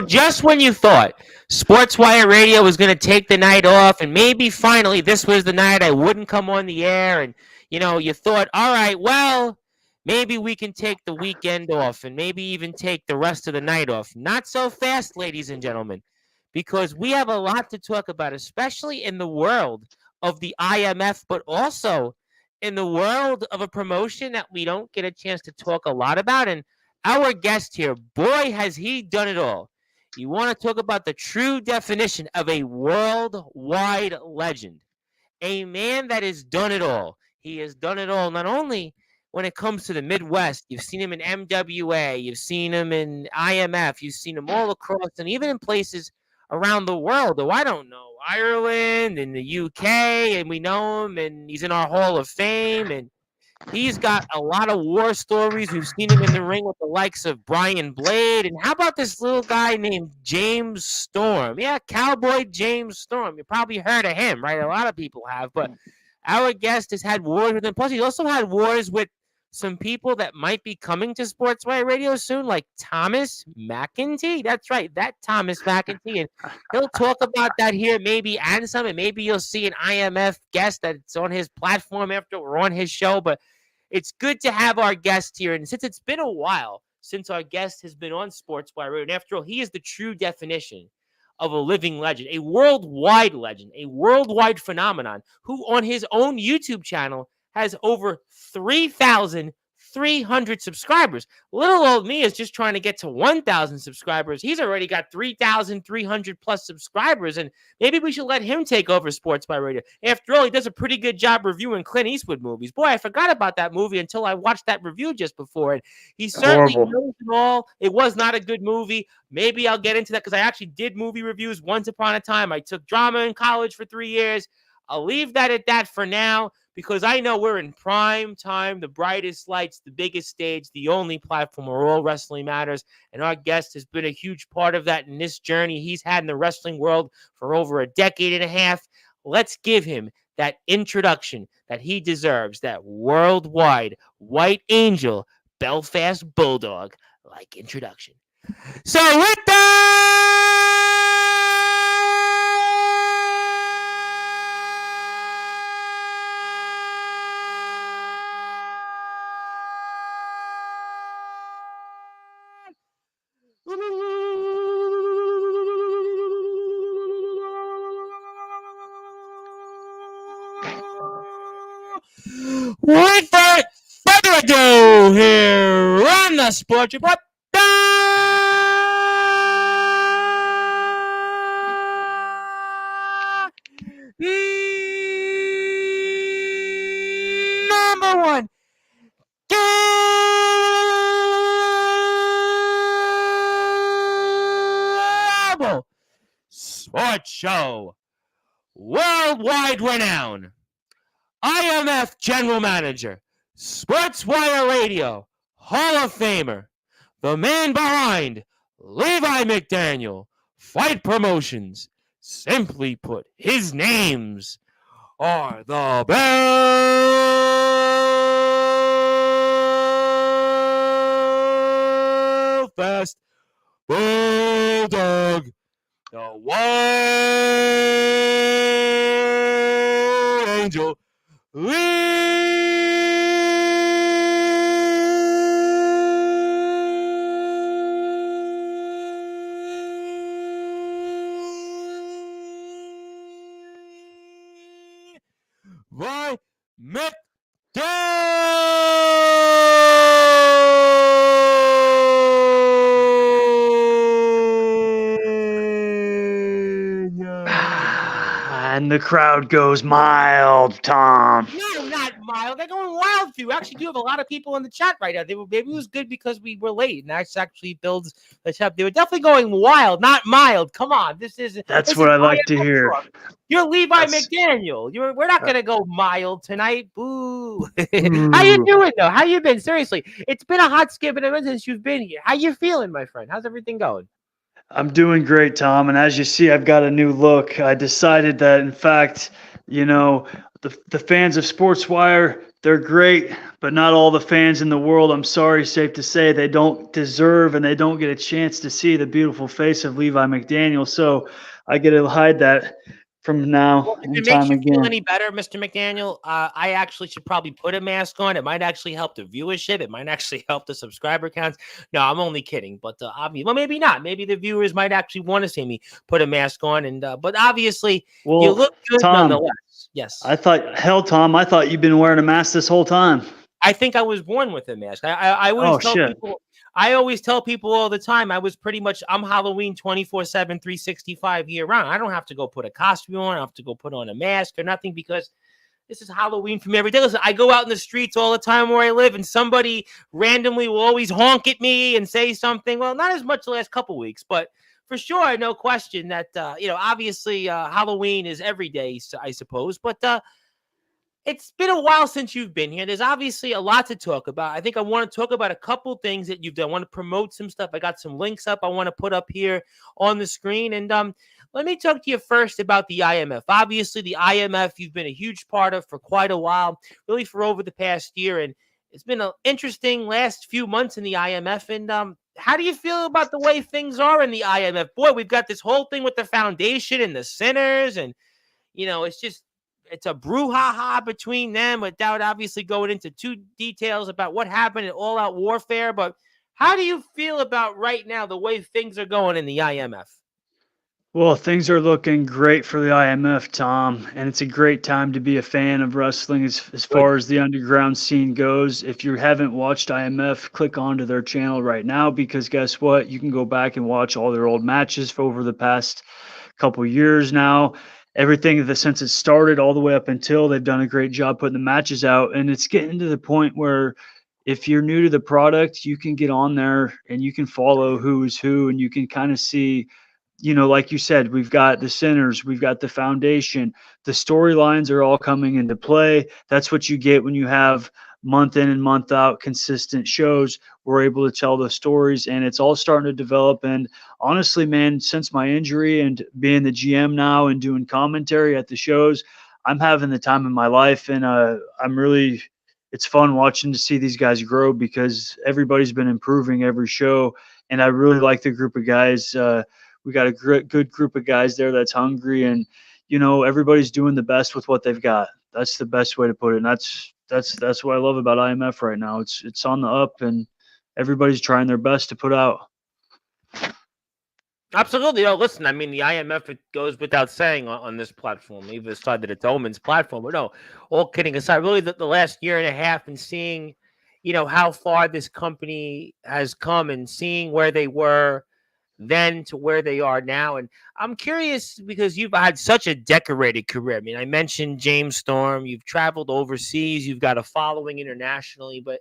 Just when you thought Sportswire Radio was going to take the night off, and maybe finally this was the night I wouldn't come on the air, and you thought, all right, well, maybe we can take the weekend off, and maybe even take the rest of the night off. Not so fast, ladies and gentlemen, because we have a lot to talk about, especially in the world of the IMF, but also in the world of a promotion that we don't get a chance to talk a lot about. And our guest here, boy, has he done it all. You want to talk about the true definition of a worldwide legend, a man that has done it all. He has done it all, not only when it comes to the Midwest. You've seen him in MWA, you've seen him in IMF, you've seen him all across, and even in places around the world. Oh, I don't know, Ireland and the UK, and we know him, and he's in our Hall of Fame, and he's got a lot of war stories. We've seen him in the ring with the likes of Brian Blade. And how about this little guy named James Storm? Yeah, Cowboy James Storm. You probably heard of him, right? A lot of people have. But our guest has had wars with him. Plus, he's also had wars with some people that might be coming to Sportswire Radio soon, like Thomas McEntee. That's right, that Thomas McEntee. And he'll talk about that here, maybe, and some. And maybe you'll see an IMF guest that's on his platform after we're on his show. But it's good to have our guest here. And since it's been a while since our guest has been on Sportswire Radio, and after all, he is the true definition of a living legend, a worldwide legend, a worldwide phenomenon, who on his own YouTube channel has over 3,300 subscribers. Little old me is just trying to get to 1,000 subscribers. He's already got 3,300 plus subscribers, and maybe we should let him take over Sports by Radio. After all, he does a pretty good job reviewing Clint Eastwood movies. Boy, I forgot about that movie until I watched that review just before, and he certainly knows it all. It was not a good movie. Maybe I'll get into that because I actually did movie reviews once upon a time. I took drama in college for 3 years. I'll leave that at that for now, because I know we're in prime time, the brightest lights, the biggest stage, the only platform where all wrestling matters. And our guest has been a huge part of that in this journey he's had in the wrestling world for over a decade and a half. Let's give him that introduction that he deserves, that worldwide White Angel, Belfast Bulldog-like introduction. So with without further ado, here on the Sports Report, number one global sports show, worldwide renown, IMF General Manager, Sportswire Radio, Hall of Famer, the man behind Levi McDaniel, Fight Promotions. Simply put, his names are the Belfast Bulldog, the White Angel, Levi McDaniel. And the crowd goes mild, Tom. No, not mild. They're going wild for you. We actually do have a lot of people in the chat right now. Maybe it was good because we were late, and that actually builds the chat. They were definitely going wild, not mild. Come on, That's what I like to hear. You're Levi McDaniel. We're not gonna go mild tonight. Boo. How you doing though? How you been? Seriously, it's been a hot skip and since you've been here. How you feeling, my friend? How's everything going? I'm doing great, Tom. And as you see, I've got a new look. I decided that, in fact, the fans of Sportswire They're great, but not all the fans in the world, I'm sorry, safe to say, they don't deserve and they don't get a chance to see the beautiful face of Levi McDaniel. So I get to hide that from now Well, if and it makes time you feel again. any better, Mr. McDaniel, I actually should probably put a mask on. It might actually help the viewership. It might actually help the subscriber counts. No, I'm only kidding. But obviously, well, maybe not. Maybe the viewers might actually want to see me put a mask on. And but obviously, you Well, look good Tom, nonetheless. Yes. Tom, I thought you've been wearing a mask this whole time. I think I was born with a mask. I always Oh, tell shit. people. I always tell people all the time. I'm Halloween 24/7, 365 year round. I don't have to go put a costume on. I don't have to go put on a mask or nothing because this is Halloween for me every day. Listen, I go out in the streets all the time where I live, and somebody randomly will always honk at me and say something. Well, not as much the last couple weeks, but for sure, no question that obviously Halloween is every day, I suppose. But it's been a while since you've been here. There's obviously a lot to talk about. I think I want to talk about a couple things that you've done. I want to promote some stuff. I got some links up I want to put up here on the screen. And let me talk to you first about the IMF. Obviously, the IMF you've been a huge part of for quite a while, really for over the past year. And it's been an interesting last few months in the IMF. And how do you feel about the way things are in the IMF? Boy, we've got this whole thing with the foundation and the sinners, and it's a brouhaha between them without obviously going into too details about what happened in all-out warfare. But how do you feel about right now the way things are going in the IMF? Well, things are looking great for the IMF, Tom, and it's a great time to be a fan of wrestling as Good. far as the underground scene goes. If you haven't watched IMF, click onto their channel right now because guess what? You can go back and watch all their old matches for over the past couple years now. Everything that since it started all the way up until they've done a great job putting the matches out, and it's getting to the point where if you're new to the product, you can get on there and you can follow who is who, and you can kind of see like you said, we've got the sinners, we've got the foundation. The storylines are all coming into play. That's what you get when you have month in and month out consistent shows. We're able to tell the stories and it's all starting to develop. And honestly, man, since my injury and being the GM now and doing commentary at the shows, I'm having the time of my life. And it's fun watching to see these guys grow because everybody's been improving every show. And I really like the group of guys. We got a good group of guys there that's hungry, and everybody's doing the best with what they've got. That's the best way to put it. And that's what I love about IMF right now. It's on the up, and everybody's trying their best to put out. Absolutely. No, listen, I mean, the IMF, it goes without saying on this platform, even aside that it's Omen's platform. But no, all kidding aside, really the last year and a half and seeing, how far this company has come and seeing where they were then to where they are now. And I'm curious because you've had such a decorated career. I mean, I mentioned James Storm, you've traveled overseas, you've got a following internationally, but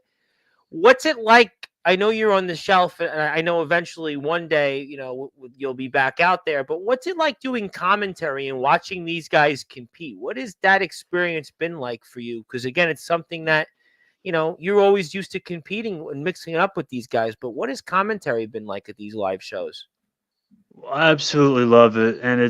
what's it like? I know you're on the shelf, and I know eventually one day, you'll be back out there. But what's it like doing commentary and watching these guys compete? What has that experience been like for you? Because again, it's something that you're always used to competing and mixing it up with these guys. But what has commentary been like at these live shows? I absolutely love it. And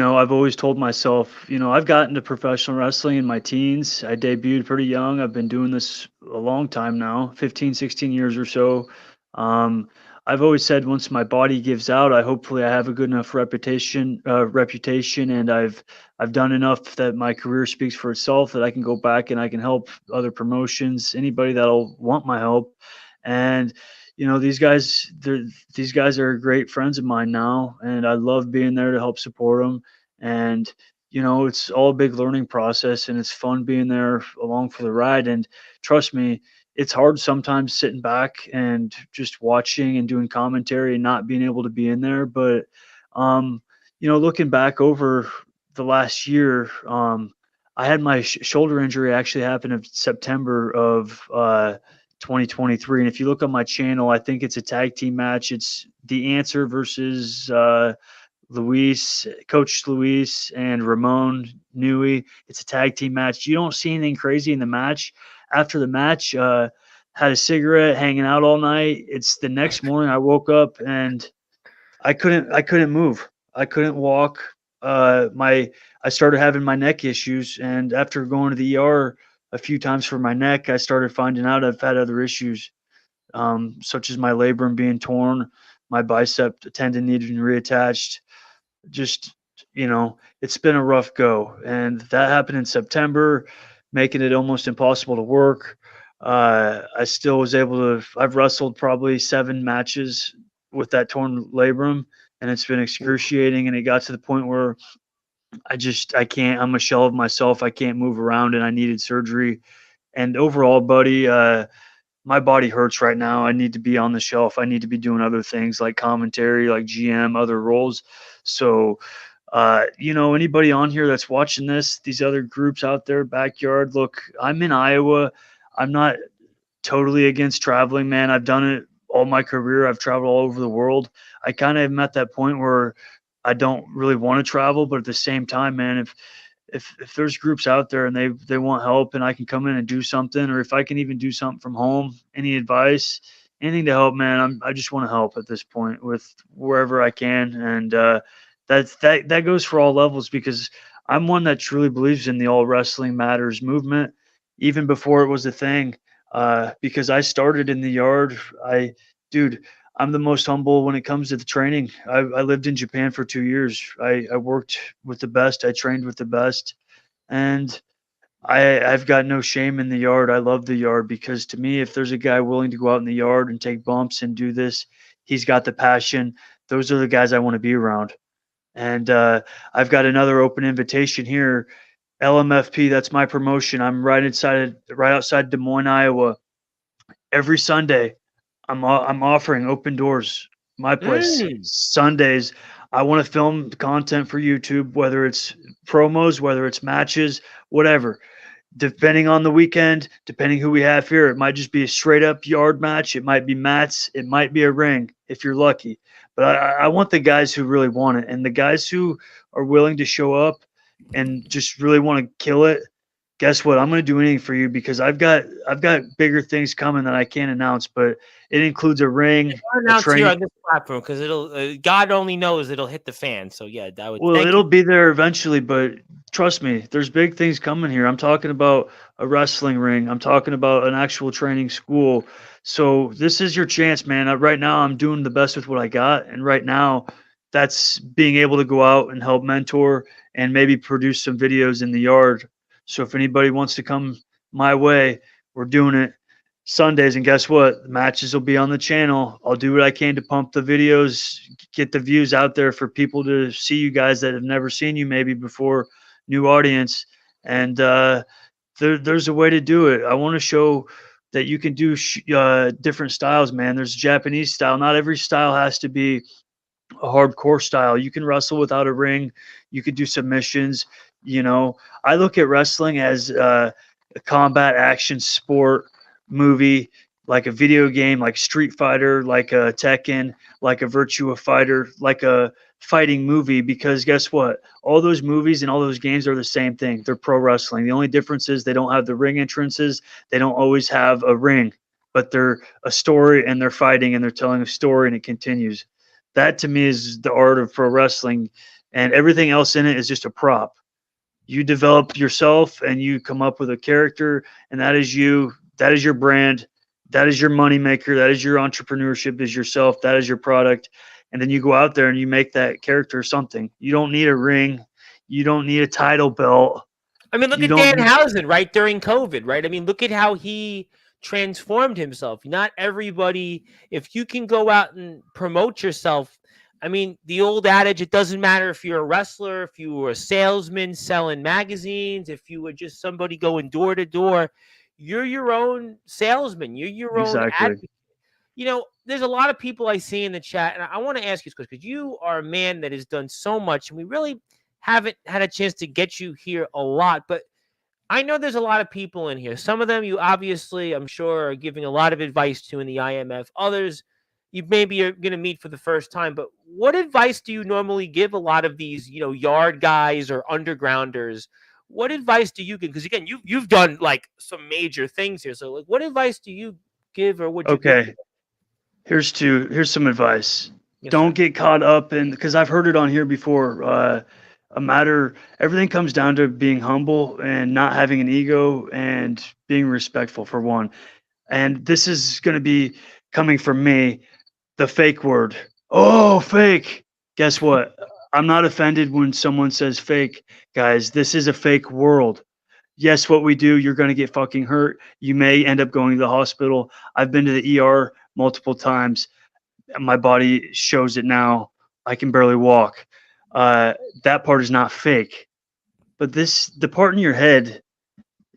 I've always told myself, I've gotten to professional wrestling in my teens. I debuted pretty young. I've been doing this a long time now, 15, 16 years or so. Um, I've always said once my body gives out, hopefully I have a good enough reputation, and I've done enough that my career speaks for itself that I can go back and I can help other promotions, anybody that'll want my help. And these guys are great friends of mine now, and I love being there to help support them. And it's all a big learning process, and it's fun being there along for the ride. And trust me, it's hard sometimes sitting back and just watching and doing commentary and not being able to be in there. But looking back over the last year, I had my shoulder injury actually happen in September of 2023. And if you look on my channel, I think it's a tag team match. It's The Answer versus Coach Luis and Ramon Nui. It's a tag team match. You don't see anything crazy in the match. After the match, had a cigarette, hanging out all night. It's the next morning I woke up and I couldn't move. I couldn't walk. I started having my neck issues, and after going to the ER a few times for my neck. I started finding out I've had other issues, such as my labrum being torn, my bicep tendon needing reattached. Just, it's been a rough go. And that happened in September, making it almost impossible to work. I still was able to, I've wrestled probably 7 matches with that torn labrum, and it's been excruciating. And it got to the point where I can't, I'm a shell of myself. I can't move around, and I needed surgery. And overall, buddy, my body hurts right now. I need to be on the shelf. I need to be doing other things like commentary, like GM, other roles. So, anybody on here that's watching this, these other groups out there, backyard, look, I'm in Iowa. I'm not totally against traveling, man. I've done it all my career. I've traveled all over the world. I kind of am at that point where I don't really want to travel, but at the same time, man, if there's groups out there and they want help and I can come in and do something, or if I can even do something from home, any advice, anything to help, man, I just want to help at this point with wherever I can. And that goes for all levels, because I'm one that truly believes in the all wrestling matters movement, even before it was a thing. Because I started in the yard. Dude, I'm the most humble when it comes to the training. I lived in Japan for 2 years. I worked with the best. I trained with the best, and I've got no shame in the yard. I love the yard, because to me, if there's a guy willing to go out in the yard and take bumps and do this, he's got the passion. Those are the guys I want to be around. And I've got another open invitation here. LMFP, that's my promotion. I'm right outside Des Moines, Iowa. Every Sunday, I'm offering open doors. My place Sundays. I want to film content for YouTube, whether it's promos, whether it's matches, whatever. Depending on the weekend, depending who we have here, it might just be a straight up yard match. It might be mats. It might be a ring if you're lucky. But I want the guys who really want it, and the guys who are willing to show up and just really want to kill it. Guess what? I'm going to do anything for you, because I've got bigger things coming that I can't announce, but it includes a ring, announce here on this platform, because it'll God only knows it'll hit the fan. So yeah, that would. Well, it'll be there eventually, but trust me, there's big things coming here. I'm talking about a wrestling ring. I'm talking about an actual training school. So this is your chance, man. Right now, I'm doing the best with what I got, and right now, that's being able to go out and help mentor and maybe produce some videos in the yard. So if anybody wants to come my way, we're doing it Sundays. And guess what? The matches will be on the channel. I'll do what I can to pump the videos, get the views out there for people to see you guys that have never seen you maybe before, new audience. And there's a way to do it. I want to show that you can do different styles, man. There's Japanese style. Not every style has to be a hardcore style. You can wrestle without a ring. You can do submissions. I look at wrestling as a combat action sport movie, like a video game, like Street Fighter, like a Tekken, like a Virtua Fighter, like a fighting movie. Because guess what? All those movies and all those games are the same thing. They're pro wrestling. The only difference is they don't have the ring entrances. They don't always have a ring, but they're a story, and they're fighting, and they're telling a story, and it continues. That to me is the art of pro wrestling, and everything else in it is just a prop. You develop yourself and you come up with a character, and that is you. That is your brand. That is your moneymaker. That is your entrepreneurship, is yourself. That is your product. And then you go out there and you make that character something. You don't need a ring. You don't need a title belt. I mean, look at Danhausen, right, during COVID, right? I mean, look at how he transformed himself. Not everybody, if you can go out and promote yourself, I mean, the old adage, it doesn't matter if you're a wrestler, if you were a salesman selling magazines, if you were just somebody going door to door, you're your own salesman. You're your own advocate. There's a lot of people I see in the chat, and I want to ask you this, because you are a man that has done so much, and we really haven't had a chance to get you here a lot, but I know there's a lot of people in here. Some of them you obviously, I'm sure, are giving a lot of advice to in the IMF. Others you maybe are going to meet for the first time. But what advice do you normally give a lot of these, yard guys or undergrounders? What advice do you give? Because again, you've done like some major things here. So like, what advice do you give, or would you give? Here's some advice. Yes, Don't get caught up in, because I've heard it on here before. a matter. Everything comes down to being humble and not having an ego and being respectful for one. And this is going to be coming from me, the fake word. Oh, fake. Guess what? I'm not offended when someone says fake, guys. This is a fake world. Yes, what we do, you're going to get fucking hurt. You may end up going to the hospital. I've been to the ER multiple times. My body shows it now. I can barely walk. Uh, that part is not fake. But the part in your head,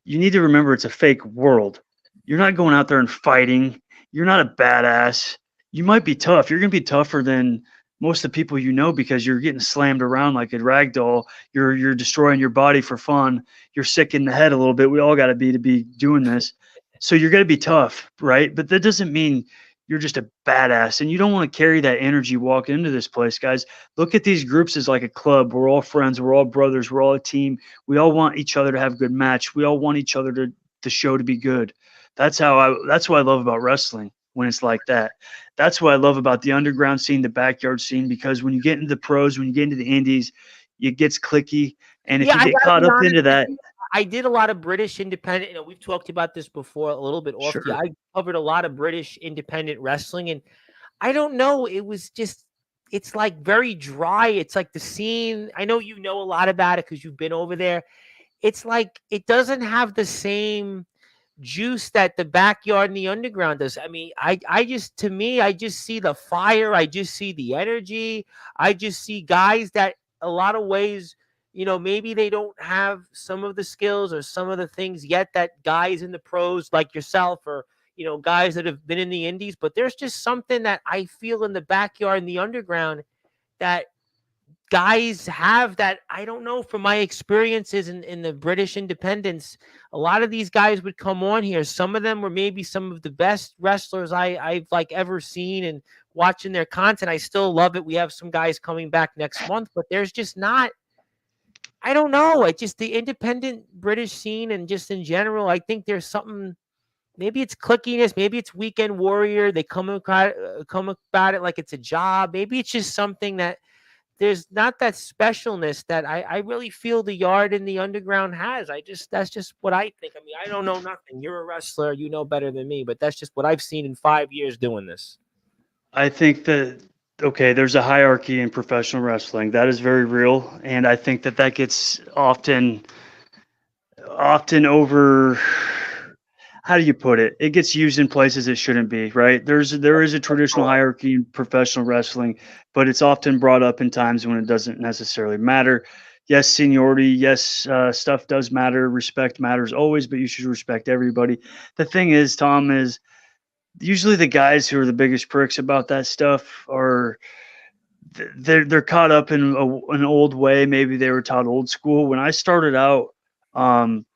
you need to remember it's a fake world. You're not going out there and fighting. You're not a badass. You might be tough. You're going to be tougher than most of the people you know because you're getting slammed around like a rag doll. You're destroying your body for fun. You're sick in the head a little bit. We all got to be doing this. So you're going to be tough, right? But that doesn't mean you're just a badass. And you don't want to carry that energy walking into this place, guys. Look at these groups as like a club. We're all friends. We're all brothers. We're all a team. We all want each other to have a good match. We all want each other to the show to be good. That's what I love about wrestling when it's like that. That's what I love about the underground scene, the backyard scene, because when you get into the pros, when you get into the indies, it gets clicky. And if Yeah, you I get gotta caught be up honest into with that, you. I did a lot of British independent. We've talked about this before a little bit off the. sure. I covered a lot of British independent wrestling, and I don't know. It was just, it's like very dry. It's like the scene. I know you know a lot about it because you've been over there. It's like it doesn't have the same juice that the backyard and the underground does. I mean, I just, to me, I just see the fire. I just see the energy. I just see guys that a lot of ways, maybe they don't have some of the skills or some of the things yet that guys in the pros like yourself or, guys that have been in the indies, but there's just something that I feel in the backyard and the underground that guys have that I don't know from my experiences in the British independence. A lot of these guys would come on here. Some of them were maybe some of the best wrestlers I've like ever seen, and watching their content, I still love it. We have some guys coming back next month, but there's just not, I don't know. It's just the independent British scene and just in general, I think there's something. Maybe it's clickiness. Maybe it's weekend warrior. They come about it like it's a job. Maybe it's just something that there's not that specialness that I really feel the yard in the underground has. That's just what I think. I mean, I don't know nothing. You're a wrestler, you know better than me, but that's just what I've seen in 5 years doing this. I think that okay, there's a hierarchy in professional wrestling. That is very real, and I think that that gets often over. How do you put it? It gets used in places it shouldn't be, right? There is a traditional hierarchy in professional wrestling, but it's often brought up in times when it doesn't necessarily matter. Yes, seniority, yes, stuff does matter. Respect matters always, but you should respect everybody. The thing is, Tom, is usually the guys who are the biggest pricks about that stuff are they're caught up in an old way. Maybe they were taught old school. When I started out, um,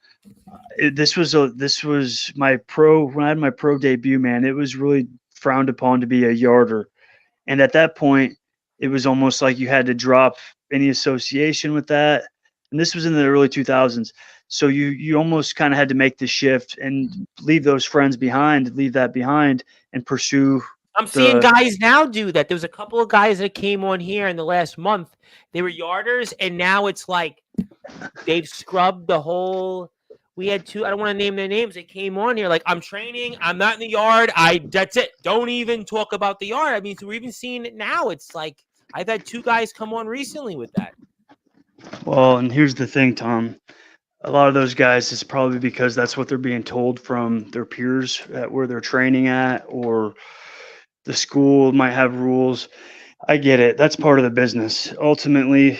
this was my pro when I had my pro debut, man. It was really frowned upon to be a yarder, and at that point, it was almost like you had to drop any association with that. And this was in the early 2000s, so you almost kind of had to make the shift and leave those friends behind, leave that behind, and pursue I'm seeing the. guys now do that. There was a couple of guys that came on here in the last month. They were yarders, and now it's like they've scrubbed the whole. We had two. I don't want to name their names. They came on here like, I'm training. I'm not in the yard. That's it. Don't even talk about the yard. I mean, so we're even seeing it now. It's like I've had two guys come on recently with that. Well, and here's the thing, Tom. A lot of those guys is probably because that's what they're being told from their peers at where they're training at, or the school might have rules. I get it. That's part of the business. Ultimately,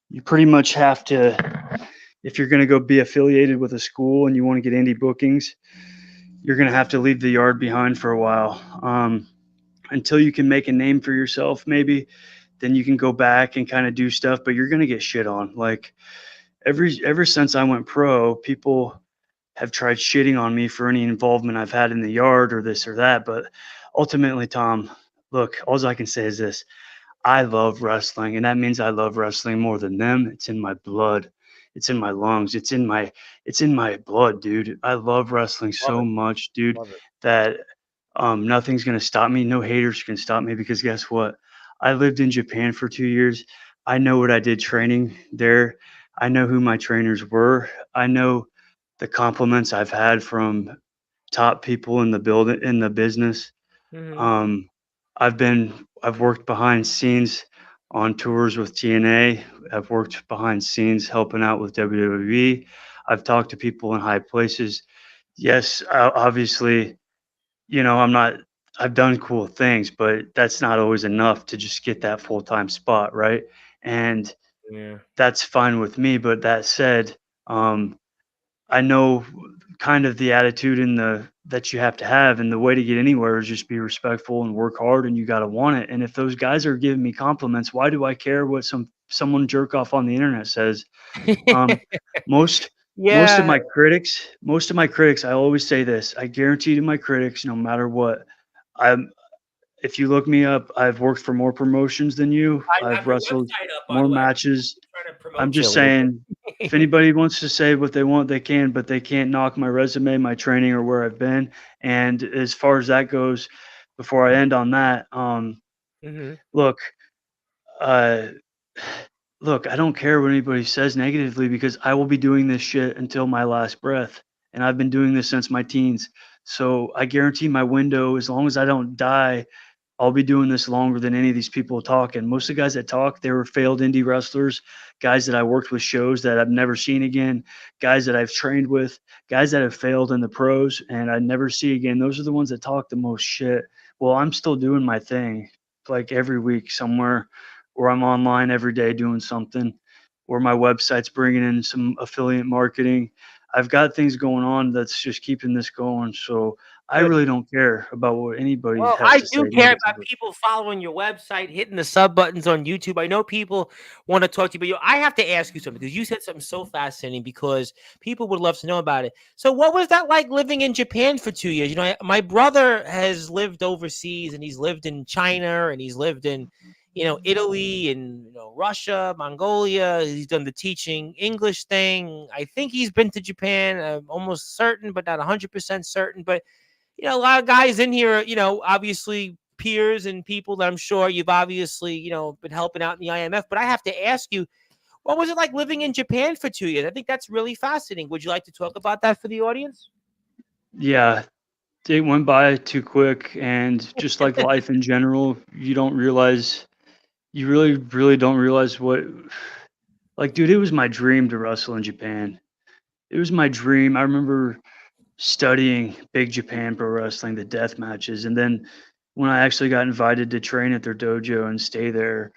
you pretty much have to, if you're going to go be affiliated with a school and you want to get indie bookings, you're going to have to leave the yard behind for a while, until you can make a name for yourself, maybe. Then you can go back and kind of do stuff, but you're going to get shit on. Like ever since I went pro, people have tried shitting on me for any involvement I've had in the yard or this or that. But ultimately, Tom, look, all I can say is this. I love wrestling, and that means I love wrestling more than them. It's in my blood. It's in my lungs. It's in my blood, dude. I love wrestling Love so it. much, dude, Love it. that nothing's gonna stop me. No haters can stop me because guess what? I lived in Japan for 2 years. I know what I did training there. I know who my trainers were. I know the compliments I've had from top people in the building in the business. Mhm. Um, I've worked behind scenes on tours with TNA. I've worked behind scenes helping out with WWE. I've talked to people in high places. Yes, obviously, I'm not. I've done cool things, but that's not always enough to just get that full time spot, right? And Yeah. that's fine with me. But that said, um, I know kind of the attitude and the that you have to have, and the way to get anywhere is just be respectful and work hard, and you got to want it. And if those guys are giving me compliments, why do I care what someone jerk off on the internet says? Um, most Yeah. most of my critics, I always say this. I guarantee to my critics, no matter what, I'm. If you look me up, I've worked for more promotions than you. I I've have your wrestled website up, by more the way. matches. I'm trying to I'm promote you a just little saying, if bit. anybody wants to say what they want, they can, but they can't knock my resume, my training, or where I've been. And as far as that goes, before I end on that, Mhm. look, uh, look, I don't care what anybody says negatively because I will be doing this shit until my last breath. And I've been doing this since my teens. So I guarantee my window, as long as I don't die, I'll be doing this longer than any of these people talk. And most of the guys that talk, they were failed indie wrestlers, guys that I worked with shows that I've never seen again, guys that I've trained with, guys that have failed in the pros and I never see again. Those are the ones that talk the most shit. Well, I'm still doing my thing like every week somewhere, or I'm online every day doing something, or my website's bringing in some affiliate marketing. I've got things going on that's just keeping this going. So I Good. really don't care about what anybody Well, has I to say do care about negatively. people following your website, hitting the sub buttons on YouTube. I know people want to talk to you, but I have to ask you something because you said something so fascinating because people would love to know about it. So, what was that like living in Japan for 2 years? My brother has lived overseas and he's lived in China and he's lived in, Italy and Russia, Mongolia. He's done the teaching English thing. I think he's been to Japan. I'm almost certain, but not 100% certain. But a lot of guys in here, obviously peers and people that I'm sure you've obviously, been helping out in the IMF. But I have to ask you, what was it like living in Japan for 2 years? I think that's really fascinating. Would you like to talk about that for the audience? Yeah, it went by too quick, and just like life in general, you really don't realize what, like, dude, it was my dream to wrestle in Japan. It was my dream. I remember studying Big Japan Pro Wrestling, the death matches, and then when I actually got invited to train at their dojo and stay there,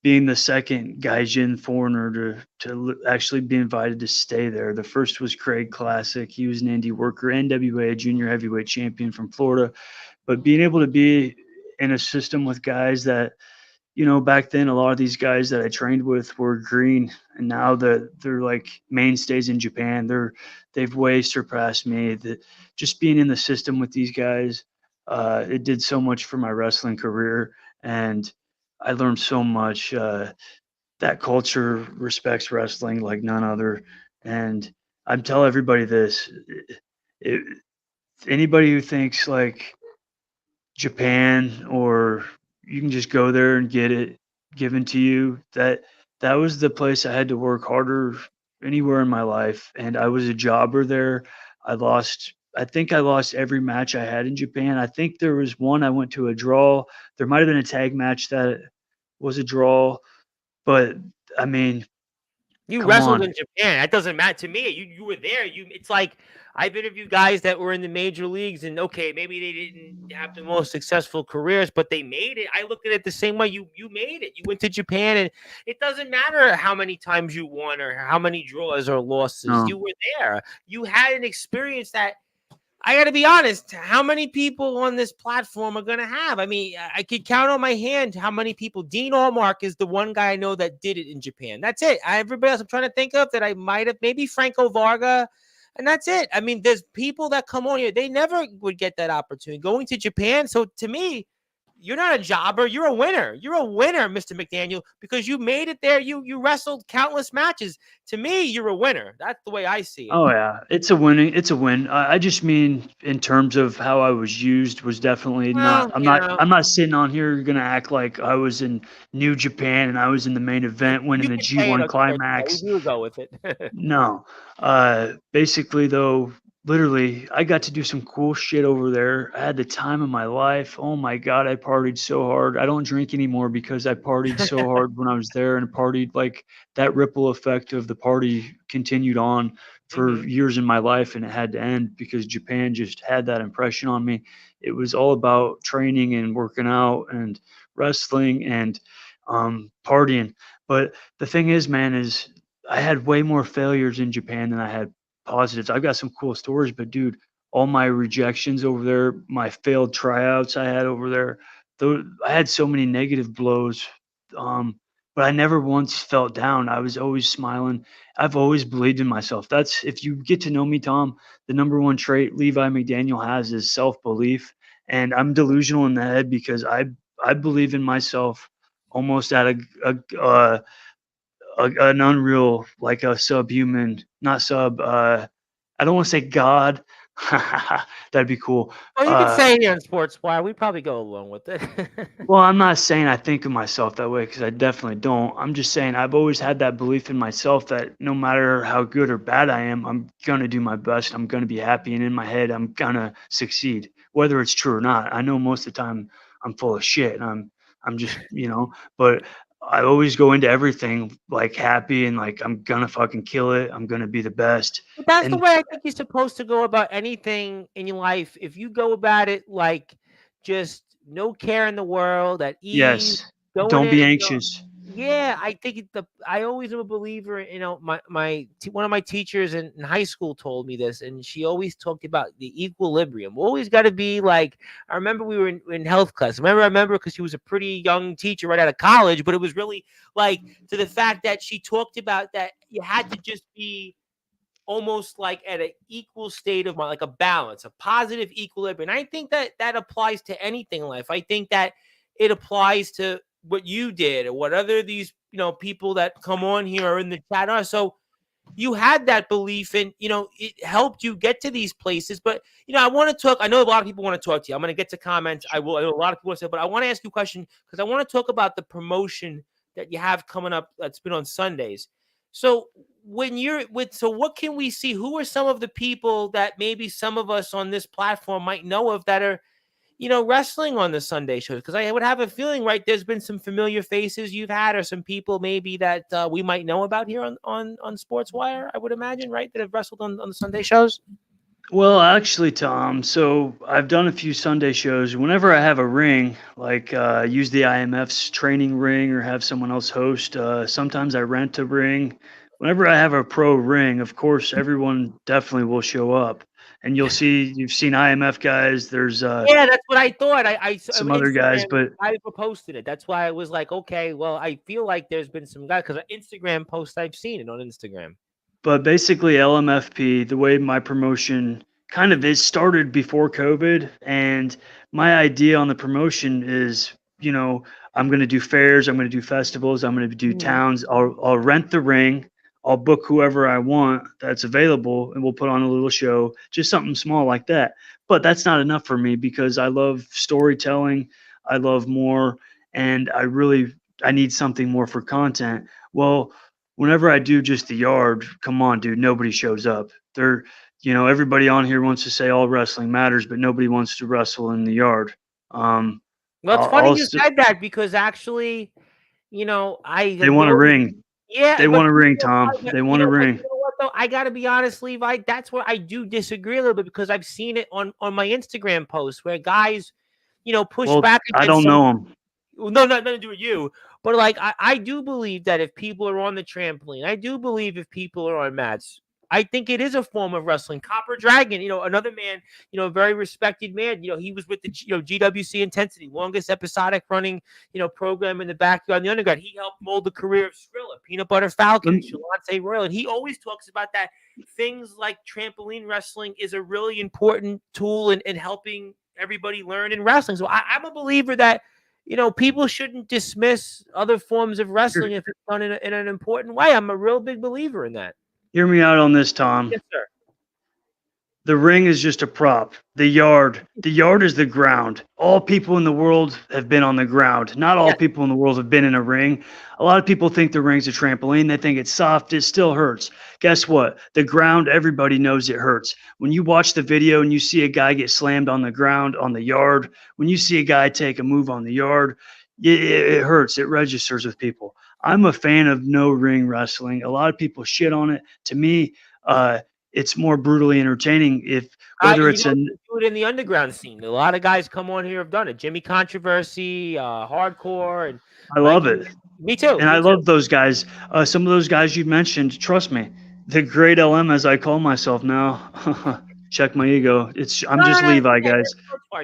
being the second Gaijin foreigner to actually be invited to stay there. The first was Craig Classic. He was an indie worker, NWA junior heavyweight champion from Florida. But being able to be in a system with guys that, back then a lot of these guys that I trained with were green, and now they're like mainstays in Japan. They've way surpassed me. Just being in the system with these guys, it did so much for my wrestling career, and I learned so much. That culture respects wrestling like none other, and I tell everybody this: it, anybody who thinks like Japan, or you can just go there and get it given to you. That was the place I had to work harder anywhere in my life, and I was a jobber there. I think I lost every match I had in Japan. I think there was one I went to a draw. There might have been a tag match that was a draw, but I mean, You come wrestled on. in Japan. That doesn't matter to me. You were there. It's like I've interviewed guys that were in the major leagues, and okay, maybe they didn't have the most successful careers, but they made it. I look at it the same way. You made it. You went to Japan, and it doesn't matter how many times you won or how many draws or losses. No. You were there. You had an experience that I got to be honest. How many people on this platform are going to have? I mean, I could count on my hand how many people. Dean Allmark is the one guy I know that did it in Japan. That's it. Everybody else I'm trying to think of that I might have, maybe Franco Varga, and that's it. I mean, there's people that come on here, they never would get that opportunity going to Japan. So to me, you're not a jobber. You're a winner. You're a winner, Mr. McDaniel, because you made it there. You wrestled countless matches. To me, you're a winner. That's the way I see it. Oh yeah, it's a winning. It's a win. I just mean in terms of how I was used was definitely not. Well, I'm not. I'm not sitting on here gonna act like I was in New Japan and I was in the main event winning you the can say it G1 on Sportswire. climax. We will go with it. No. Basically though, literally, I got to do some cool shit over there. I had the time of my life. Oh my God, I partied so hard. I don't drink anymore because I partied so hard when I was there and partied like that ripple effect of the party continued on for Hmm. years in my life and it had to end because Japan just had that impression on me. It was all about training and working out and wrestling and partying. But the thing is, man, is I had way more failures in Japan than I had positives. I've got some cool stories, but dude, all my rejections over there, my failed tryouts I had over there, though I had so many negative blows. Um, but I never once felt down. I was always smiling. I've always believed in myself. That's if you get to know me, Tom, the number one trait Levi McDaniel has is self-belief. And I'm delusional in the head because I believe in myself almost at an unreal, like a subhuman, not sub. I don't want to say God. That'd be cool. Well, you could Uh, say it on Sportswire. We probably go along with it. well, I'm not saying I think of myself that way because I definitely don't. I'm just saying I've always had that belief in myself that no matter how good or bad I am, I'm gonna do my best. I'm gonna be happy, and in my head, I'm gonna succeed, whether it's true or not. I know most of the time I'm full of shit, and I'm just but I always go into everything like happy and like I'm gonna fucking kill it. I'm gonna be the best. But that's the And way I think you're supposed to go about anything in your life. If you go about it like just no care in the world, at ease, yes, going don't in be and anxious. yeah, I think I always am a believer. One of my teachers in high school told me this, and she always talked about the equilibrium. Always got to be like. I remember we were in health class. I remember because she was a pretty young teacher right out of college, but it was really like to the fact that she talked about that you had to just be almost like at an equal state of mind, like a balance, a positive equilibrium. And I think that that applies to anything in life. I think that it applies to what you did or what other these people that come on here or in the chat are. So you had that belief and it helped you get to these places. But I want to talk. I know a lot of people want to talk to you. I'm going to get to comments. I will. I know a lot of people want to say, but I want to ask you a question because I want to talk about the promotion that you have coming up that's been on Sundays. So what can we see? Who are some of the people that maybe some of us on this platform might know of that are wrestling on the Sunday shows? Because I would have a feeling, right, there's been some familiar faces you've had or some people maybe that we might know about here on Sportswire, I would imagine, right, that have wrestled on the Sunday shows? Well, actually, Tom, so I've done a few Sunday shows. Whenever I have a ring, like use the IMF's training ring or have someone else host, sometimes I rent a ring. Whenever I have a pro ring, of course, everyone definitely will show up. And you've seen IMF guys. There's Yeah, that's what I thought. some other guys, Instagram, but I posted it. That's why I was like, okay, well, I feel like there's been some guys because Instagram post I've seen it on Instagram. basically LMFP, the way my promotion kind of is started before COVID. And my idea on the promotion is, I'm going to do fairs, I'm going to do festivals, I'm going to do Mhm. towns. I'll rent the ring, I'll book whoever I want that's available, and we'll put on a little show, just something small like that. But that's not enough for me because I love storytelling, I love more, and I need something more for content. Well, whenever I do just the yard, come on, dude, nobody shows up. Everybody on here wants to say all wrestling matters, but nobody wants to wrestle in the yard. Um, Well, it's I'll, funny I'll you s- said that because actually, I they have want a noticed. ring. Yeah, They but want a ring, Tom. They want a but ring. you know what though? I gotta be honest, Levi. That's where I do disagree a little bit because I've seen it on my Instagram posts where guys, push Well, back I against don't some. know them. Well, no, nothing to do with you. But like I do believe that if people are on the trampoline, I do believe if people are on mats, I think it is a form of wrestling. Copper Dragon, another man, a very respected man. He was with the GWC Intensity, longest episodic running, program in the backyard and the underground. He helped mold the career of Skrilla, Peanut Butter Falcon, Lem- Shalante Royal. And he always talks about that things like trampoline wrestling is a really important tool in helping everybody learn in wrestling. So I'm a believer that people shouldn't dismiss other forms of wrestling Here, if it's done in an important way. I'm a real big believer in that. hear me out on this, Tom. Yes, sir. The ring is just a prop. The yard is the ground. All people in the world have been on the ground. Not all Yes. people in the world have been in a ring. A lot of people think the ring's a trampoline. They think it's soft. It still hurts. Guess what? The ground, everybody knows it hurts. When you watch the video and you see a guy get slammed on the ground, on the yard, when you see a guy take a move on the yard, it hurts. It registers with people. I'm a fan of no ring wrestling. A lot of people shit on it. To me, it's more brutally entertaining if whether it's an You do it in the underground scene. A lot of guys come on here have done it. Jimmy Controversy, Hardcore, and I love Mikey. it. Me too. And I Me too. love those guys. Some of those guys you mentioned, trust me, the great LM as I call myself now. Check my ego. I'm No, no, just no. Levi, guys.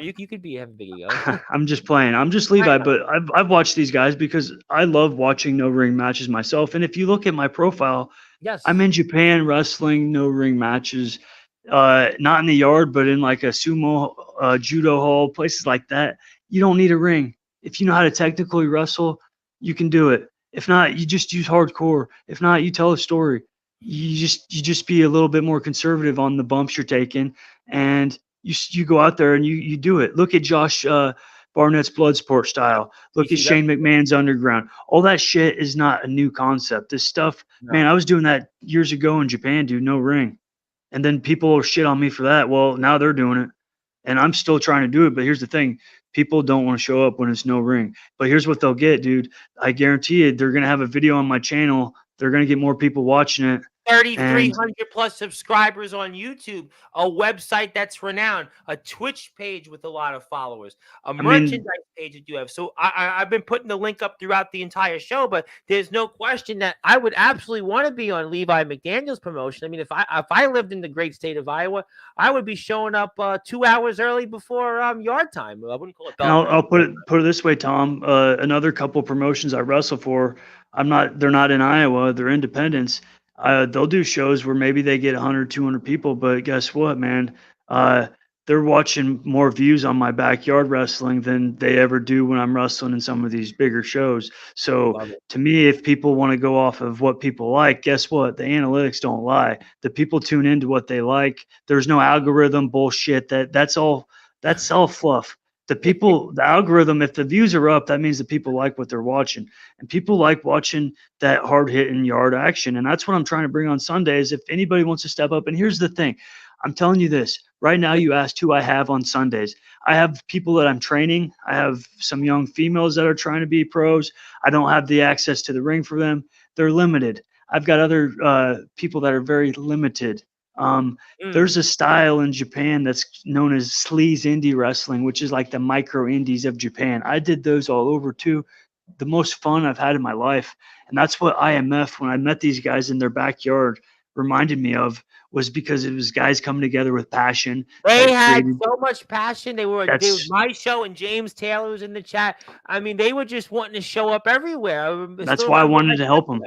You could have a big ego. I'm just playing. I'm just I Levi, know. but I've watched these guys because I love watching no ring matches myself. And if you look at my profile, I'm Yes. in Japan wrestling no ring matches, not in the yard, but in like a sumo, judo hall, places like that. You don't need a ring. If you know how to technically wrestle, you can do it. If not, you just use hardcore. If not, you tell a story. You just be a little bit more conservative on the bumps you're taking, and you go out there and you do it. Look at Josh Barnett's Bloodsport style. Look at Shane ECW. McMahon's Underground. All that shit is not a new concept. This stuff, man, No. I was doing that years ago in Japan, dude. No ring, and then people shit on me for that. Well, now they're doing it, and I'm still trying to do it. But here's the thing: people don't want to show up when it's no ring. But here's what they'll get, dude. I guarantee it. They're gonna have a video on my channel. They're gonna get more people watching it, and 3,300 plus subscribers on YouTube, a website that's renowned, a Twitch page with a lot of followers, a I mean, merchandise page that you have. So I've been putting the link up throughout the entire show, but there's no question that I would absolutely want to be on Levi McDaniel's promotion. I mean, if I lived in the great state of Iowa, I would be showing up 2 hours early before yard time. I wouldn't call it and bell time. I'll put it this way, Tom. Another couple promotions I wrestle for, they're not in Iowa. They're independents. They'll do shows where maybe they get 100, 200 people, but guess what, man? Uh, they're watching more views on my backyard wrestling than they ever do when I'm wrestling in some of these bigger shows. So Love it. to me, if people want to go off of what people like, guess what? The analytics don't lie. The people tune into what they like. There's no algorithm bullshit. That's all fluff. The algorithm, if the views are up, that means the people like what they're watching, and people like watching that hard hitting yard action. And that's what I'm trying to bring on Sundays. If anybody wants to step up, and here's the thing, I'm telling you this right now. You asked who I have on Sundays. I have people that I'm training. I have some young females that are trying to be pros. I don't have the access to the ring for them. They're limited. I've got other people that are very limited. There's a style in Japan that's known as sleaze indie wrestling, which is like the micro indies of Japan. I did those all over too. The most fun I've had in my life. And that's what IMF, when I met these guys in their backyard, reminded me of, was because it was guys coming together with passion They that had created so much passion. They were that's my show, and James Taylor was in the chat. I mean, they were just wanting to show up everywhere. I that's still why I remember wanted to help them.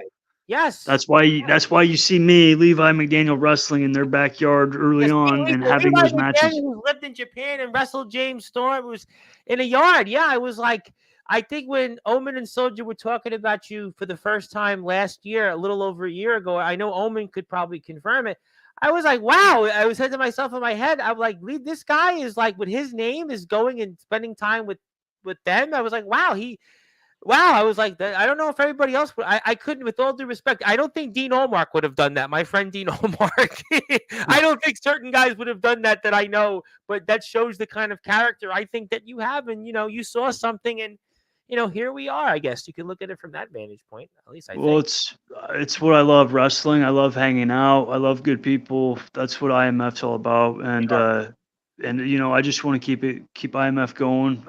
Yes. That's why you see me, Levi McDaniel, wrestling in their backyard early Yes, on and having Levi those matches. McDaniel, who lived in Japan and wrestled James Storm, was in a yard. Yeah, I was like, I think when Omen and Soldier were talking about you for the first time last year, a little over a year ago, I know Omen could probably confirm it. I was like, wow. I was saying to myself in my head, I'm like, this guy is like, with his name is going and spending time with them. I was like, wow, I was like, I don't know if everybody else would. I couldn't, with all due respect, I don't think Dean Olmark would have done that. My friend Dean Olmark. I don't think certain guys would have done that I know, but that shows the kind of character I think that you have. And, you saw something, and, here we are, I guess. You can look at it from that vantage point, at least I Well, think. it's what I love, wrestling. I love hanging out. I love good people. That's what IMF's all about. And I just want to keep IMF going.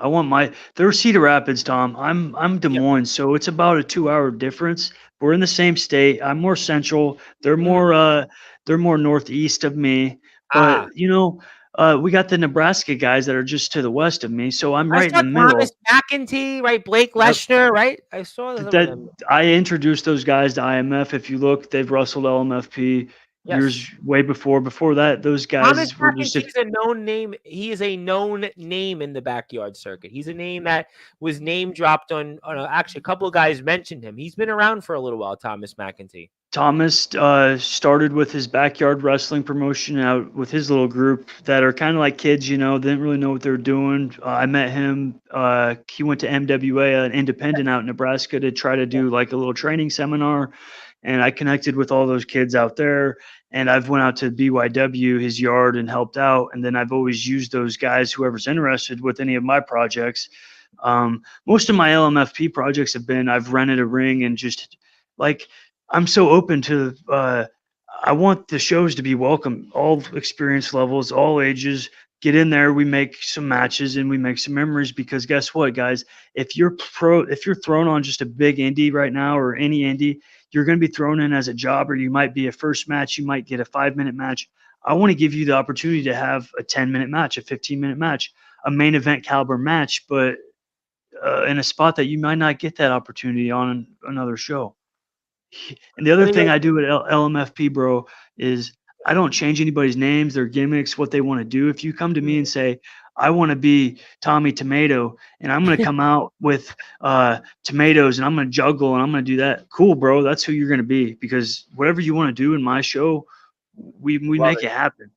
They're Cedar Rapids, Tom. I'm Des Yep. Moines, so it's about a 2-hour difference. We're in the same state. I'm more central. They're more northeast of me. But Ah, we got the Nebraska guys that are just to the west of me, so I'm I right in saw the Thomas middle. McEntee, right? Blake Yep. Leshner, right? I saw some of That them. I introduced those guys to IMF. If you look, they've wrestled LMFP. years Yes. way before. Before that, those Thomas guys were just McEntee is a known name. He is a known name in the backyard circuit. He's a name that was name dropped on actually a couple of guys mentioned him. He's been around for a little while, Thomas McEntee. Thomas started with his backyard wrestling promotion out with his little group that are kind of like kids, didn't really know what they were doing. I met him. He went to MWA, an independent out in Nebraska, to try to do like a little training seminar. And I connected with all those kids out there. And I've went out to BYW, his yard, and helped out. And then I've always used those guys, whoever's interested with any of my projects. Most of my LMFP projects have been I've rented a ring and just like – I'm so open to I want the shows to be welcome, all experience levels, all ages. Get in there, we make some matches and we make some memories, because guess what, guys? If you're thrown on just a big indie right now, or any indie, you're going to be thrown in as a jobber. You might be a first match, you might get a 5-minute match. I want to give you the opportunity to have a 10-minute match, a 15-minute match, a main event caliber match, but in a spot that you might not get that opportunity on another show. And the other thing I do at LMFP, bro, is I don't change anybody's names, their gimmicks, what they want to do. If you come to me and say, I want to be Tommy Tomato, and I'm going to come out with tomatoes, and I'm going to juggle, and I'm going to do that. Cool, bro. That's who you're going to be, because whatever you want to do in my show, we make it happen.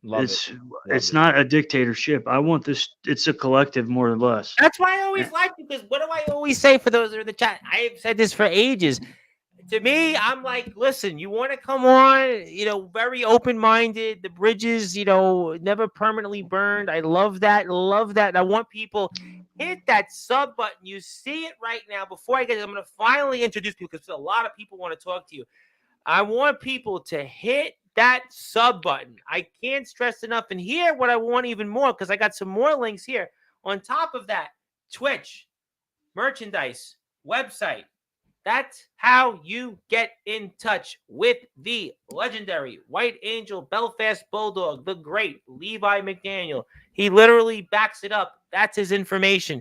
It's not a dictatorship. I want this. It's a collective, more or less. That's why I always like it, because what do I always say for those that are in the chat? I have said this for ages. To me, I'm like, listen, you want to come on, very open-minded. The bridges, never permanently burned. I love that. And I want people hit that sub button. You see it right now. Before I'm going to finally introduce people, because a lot of people want to talk to you. I want people to hit that sub button. I can't stress enough. And here, what I want even more, because I got some more links here. On top of that, Twitch, merchandise, website. That's how you get in touch with the legendary White Angel Belfast Bulldog, the great Levi McDaniel. He literally backs it up. That's his information.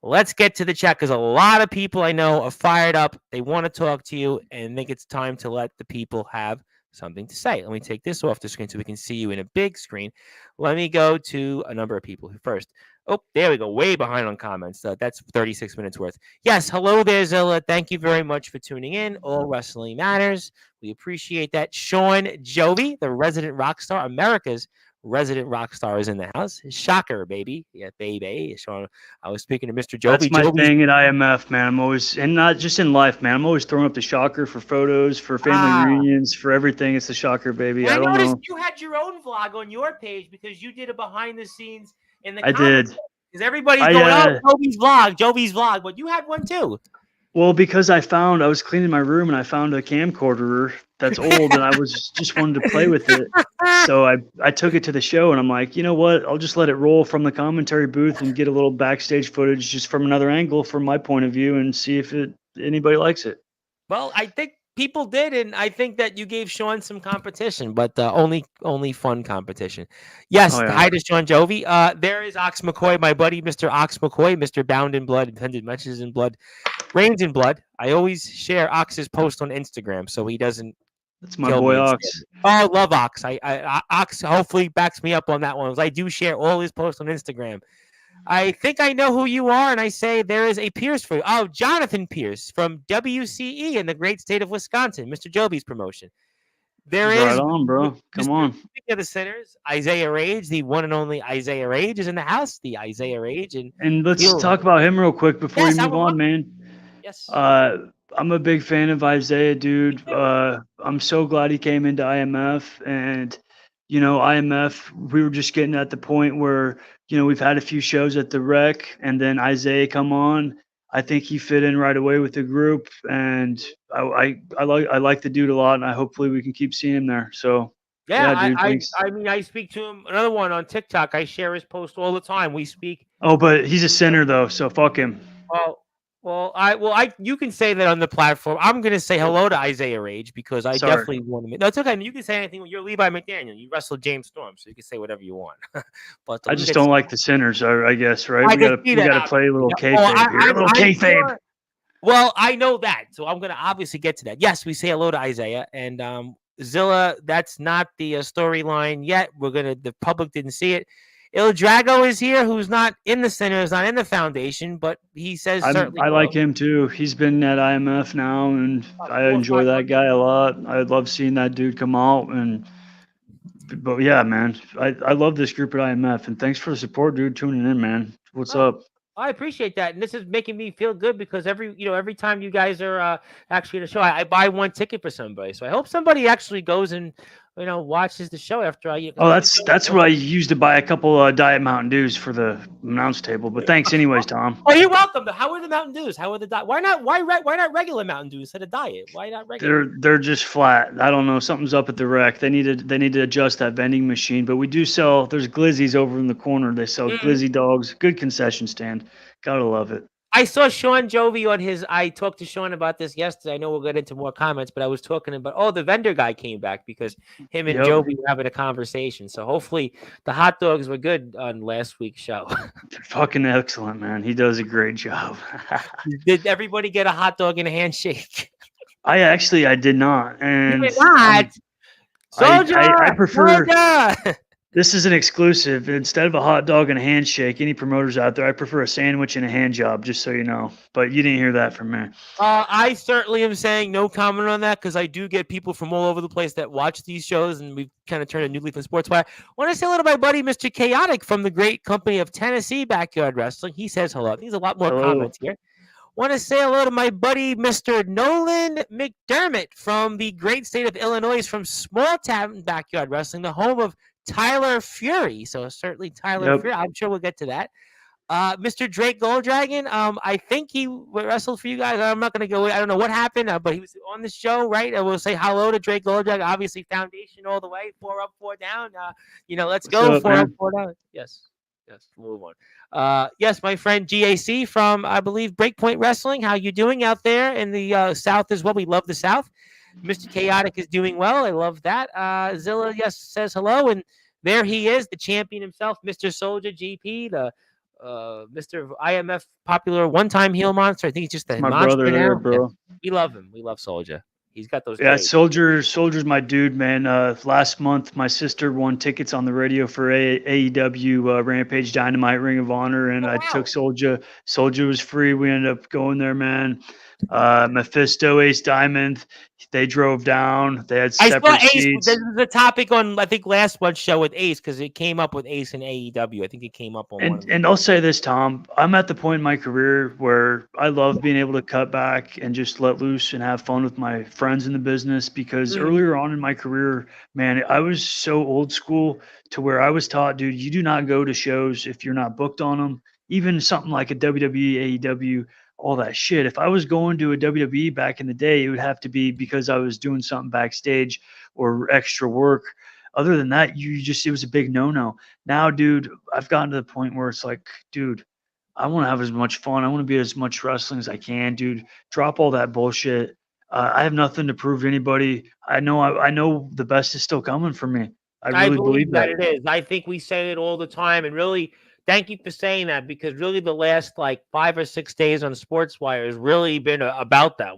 Let's get to the chat, because a lot of people I know are fired up. They want to talk to you, and think it's time to let the people have something to say. Let me take this off the screen so we can see you in a big screen. Let me go to a number of people first. Oh, there we go. Way behind on comments. That's 36 minutes worth. Yes. Hello there, Zilla. Thank you very much for tuning in. All Wrestling Matters. We appreciate that. Sean Jovi, the resident rock star, America's resident rock star, is in the house. Shocker, baby. Yeah, baby. Sean, I was speaking to Mr. Jovi. That's my thing at IMF, man. I'm always, and not just in life, man. I'm always throwing up the shocker for photos, for family reunions, for everything. It's the shocker, baby. I don't know. You had your own vlog on your page, because you did a behind the scenes in the I did. Because everybody's going, Jovi's vlog, but you had one too. Well, because I was cleaning my room and I found a camcorder that's old, and I was just wanted to play with it. So I took it to the show, and I'm like, you know what? I'll just let it roll from the commentary booth and get a little backstage footage just from another angle, from my point of view, and see if anybody likes it. Well, I think people did, and I think that you gave Sean some competition, but only fun competition. Yes, Hi to Sean Jovi. There is Ox McCoy, my buddy, Mr. Ox McCoy, Mr. Bound in Blood, Intended Matches in Blood, Reigns in Blood. I always share Ox's post on Instagram, so he doesn't. That's my boy Ox. Oh, I love Ox. Ox hopefully backs me up on that one. I do share all his posts on Instagram. I think I know who you are, and I say there is a Pierce for you. Oh, Jonathan Pierce from WCE in the great state of Wisconsin, Mr. Jovi's promotion. There is right on, bro. Come on. Speaking of the sinners, Isaiah Rage, the one and only Isaiah Rage, is in the house. The Isaiah Rage, and let's talk about him real quick before you move on, man. Yes. I'm a big fan of Isaiah, dude. I'm so glad he came into IMF, and IMF, we were just getting at the point where, we've had a few shows at the Rec, and then Isaiah come on. I think he fit in right away with the group, and I like the dude a lot, and hopefully we can keep seeing him there. So yeah, dude, thanks. I mean, I speak to him. Another one on TikTok. I share his post all the time. We speak. Oh, but he's a sinner though, so fuck him. You can say that on the platform. I'm going to say hello to Isaiah Rage, because I definitely want to. No, it's okay. I mean, you can say anything. You're Levi McDaniel. You wrestled James Storm, so you can say whatever you want. But I just don't like the sinners, I guess, right? We gotta play a little kayfabe here. A little kayfabe. Well, I know that, so I'm going to obviously get to that. Yes, we say hello to Isaiah, and Zilla, that's not the storyline yet. The public didn't see it. Il Drago is here, who's not in the center, is not in the foundation, but he says certainly I like hello. him too. He's been at IMF now, and I 4 or 5 enjoy that months. guy a lot. I love seeing that dude come out, and but yeah, man, I love this group at IMF, and thanks for the support, dude. Tuning in, man. What's Oh, up? I appreciate that, and this is making me feel good because every time you guys are actually at a show, I buy one ticket for somebody. So I hope somebody actually goes and watches the show after because Oh, every that's what I used to buy a couple Diet Mountain Dews for the announce table. But thanks anyways, Tom. Oh, you're welcome. How are the Mountain Dews? How are the diet? Why not regular Mountain Dews instead of diet? Why not regular? They're just flat. I don't know. Something's up at the rec. They need to adjust that vending machine. But we do sell. There's Glizzies over in the corner. They sell Mm. Glizzy dogs. Good concession stand. Gotta love it. I saw Sean Jovi on his. I talked to Sean about this yesterday. I know we'll get into more comments, but I was talking about the vendor guy came back because him and Yep. Jovi were having a conversation. So hopefully the hot dogs were good on last week's show. They're fucking excellent, man. He does a great job. Did everybody get a hot dog and a handshake? I did not. You And did not. Soldier, I prefer. Soldier! This is an exclusive. Instead of a hot dog and a handshake, any promoters out there, I prefer a sandwich and a hand job, just so you know. But you didn't hear that from me. I certainly am saying no comment on that because I do get people from all over the place that watch these shows, and we've kind of turned a new leaf in Sportswire. I want to say hello to my buddy, Mr. Chaotic from the great company of Tennessee Backyard Wrestling. He says hello. There's a lot more comments here. Want to say hello to my buddy, Mr. Nolan McDermott from the great state of Illinois, from Small Town Backyard Wrestling, the home of Tyler Fury. So certainly Tyler Fury. I'm sure we'll get to that. Mr. Drake Golddragon, I think he wrestled for you guys. I'm not going to go. I don't know what happened, but he was on the show, right? I will say hello to Drake Golddragon. Obviously, foundation all the way, 4 up, 4 down. Let's go. What's up, 4 up, man? 4 down. Yes, move on. Yes, my friend GAC from, I believe, Breakpoint Wrestling. How you doing out there in the South as well? We love the South. Mr. Chaotic is doing well. I love that. Zilla, yes, says hello, and there he is, the champion himself, Mr. Soldier GP, the Mr. IMF popular one-time heel monster. I think he's just a My monster brother now. there, bro. Yeah, we love him. We love Soldier. He's got those. Yeah, grades. Soldier's my dude, man. Last month, my sister won tickets on the radio for AEW Rampage Dynamite Ring of Honor, and I took Soldier. Soldier was free. We ended up going there, man. Mephisto, Ace Diamond, they drove down. They had separate seats. This is a topic on, I think, last month's show with Ace, because it came up with Ace and AEW. I think it came up on one of them. And I'll say this, Tom. I'm at the point in my career where I love being able to cut back and just let loose and have fun with my friends in the business, because earlier on in my career, man, I was so old school to where I was taught, dude, you do not go to shows if you're not booked on them. Even something like a WWE, AEW, all that shit. If I was going to a WWE back in the day, it would have to be because I was doing something backstage or extra work. Other than that, it was a big no-no. Now, dude, I've gotten to the point where it's like, dude, I want to have as much fun. I want to be as much wrestling as I can, dude. Drop all that bullshit. I have nothing to prove to anybody. I know the best is still coming for me. I really believe that it is. I think we say it all the time, and really, thank you for saying that, because really the last 5 or 6 days on Sportswire has really been about that.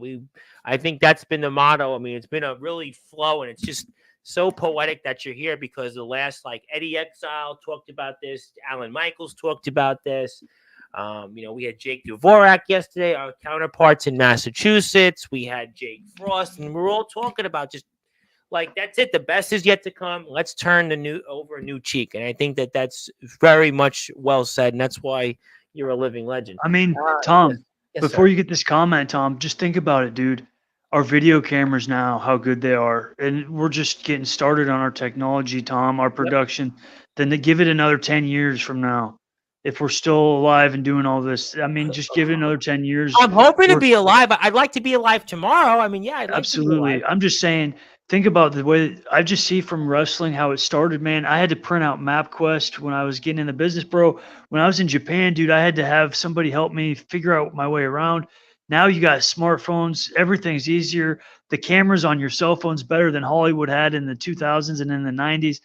I think that's been the motto. I mean, it's been a really flow, and it's just so poetic that you're here, because the last, Eddie Exile talked about this, Alan Michaels talked about this. We had Jake Dvorak yesterday, our counterparts in Massachusetts. We had Jake Frost, and we're all talking about just that's it. The best is yet to come. Let's turn over a new cheek. And I think that that's very much well said. And that's why you're a living legend. I mean, Tom, before you get this comment, Tom, just think about it, dude. Our video cameras now, how good they are. And we're just getting started on our technology, Tom, our production. Then to give it another 10 years from now, if we're still alive and doing all this, I mean, just give it another 10 years. I'm hoping to be alive. I'd like to be alive tomorrow. I mean, yeah, I'd like absolutely. To be alive. I'm just saying, think about the way I just see from wrestling how it started, man. I had to print out MapQuest when I was getting in the business, bro. When I was in Japan, dude, I had to have somebody help me figure out my way around. Now you got smartphones. Everything's easier. The cameras on your cell phone's better than Hollywood had in the 2000s and in the 90s.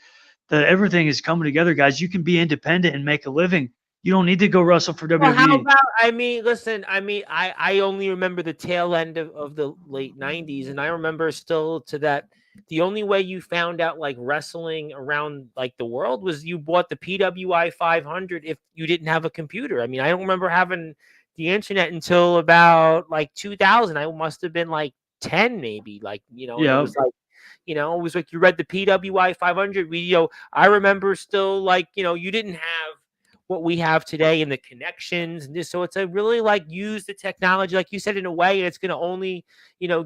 Everything is coming together, guys. You can be independent and make a living. You don't need to go wrestle for WWE. Well, how about, listen, I only remember the tail end of the late 90s, and I remember still to that the only way you found out like wrestling around like the world was you bought the PWI 500 if you didn't have a computer. I mean, I don't remember having the internet until about like 2000. I must have been like 10 maybe, like, and it Yeah. was like, it was like you read the PWI 500 video. I remember still like, you didn't have what we have today and the connections and this. So it's a really like use the technology, like you said, in a way, and it's going to only,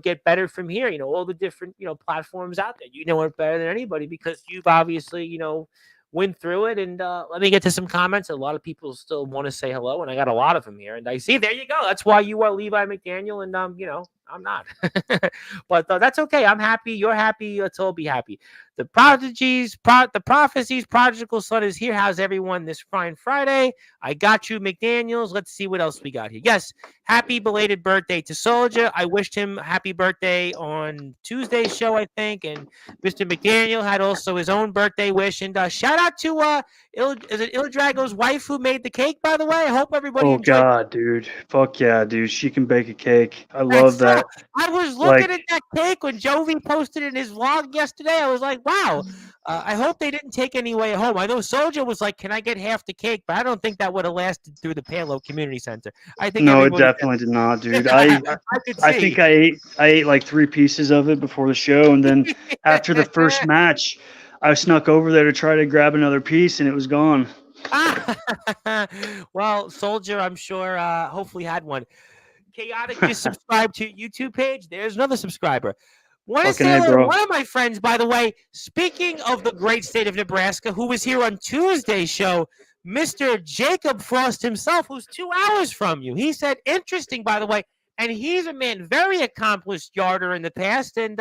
get better from here. All the different, platforms out there, it better than anybody because you've obviously, went through it. And let me get to some comments. A lot of people still want to say hello, and I got a lot of them here. And I see, there you go. That's why you are Levi McDaniel, and I'm not. But that's okay. I'm happy. You're happy. Let's all be happy. The the prophecies, prodigal son is here. How's everyone this fine Friday? I got you, McDaniels. Let's see what else we got here. Yes, happy belated birthday to Soldier. I wished him happy birthday on Tuesday's show, I think. And Mr. McDaniel had also his own birthday wish. And shout out to is it Il Drago's wife who made the cake, by the way? I hope everybody Oh enjoyed. God, dude. Fuck yeah, dude. She can bake a cake. I That's love that. I was looking Like, at that cake when Jovi posted in his vlog yesterday. I was like, wow. I hope they didn't take any away at home. I know Soldier was like, can I get half the cake? But I don't think that would have lasted through the Palo Community Center. I think no, it everybody definitely did not, dude. I could I see. think I ate like 3 pieces of it before the show, and then after the first match, I snuck over there to try to grab another piece, and it was gone. Well, Soldier, I'm sure hopefully had one. Chaotic just subscribed to your YouTube page. There's another subscriber. Want to Fucking say A, hello to bro. one of my friends, by the way, speaking of the great state of Nebraska, who was here on Tuesday's show, Mr. Jacob Frost himself, who's 2 hours from you. He said, interesting, by the way, and he's a man, very accomplished yarder in the past, and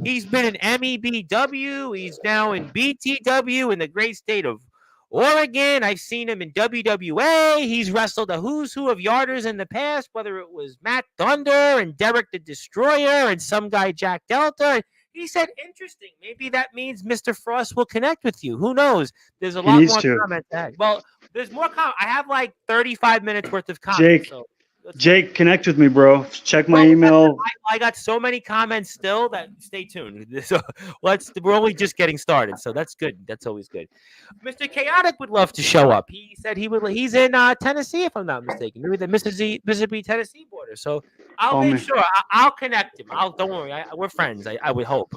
he's been in MEBW. He's now in BTW in the great state of Oregon. I've seen him in WWA. He's wrestled a who's who of yarders in the past, whether it was Matt Thunder and Derek the Destroyer and some guy, Jack Delta. He said, interesting. Maybe that means Mr. Frost will connect with you. Who knows? There's a He lot needs more to. comments. Well, there's more comments. I have like 35 minutes worth of comments. Jake, So Jake, connect with me, bro. Check my well, email. I got so many comments still that stay tuned. So we're only just getting started. So that's good. That's always good. Mr. Chaotic would love to show up. He said he would. He's in Tennessee, if I'm not mistaken, maybe the Mississippi Tennessee border. So I'll Call make me. sure. I'll connect him. Don't worry. We're friends. I would hope.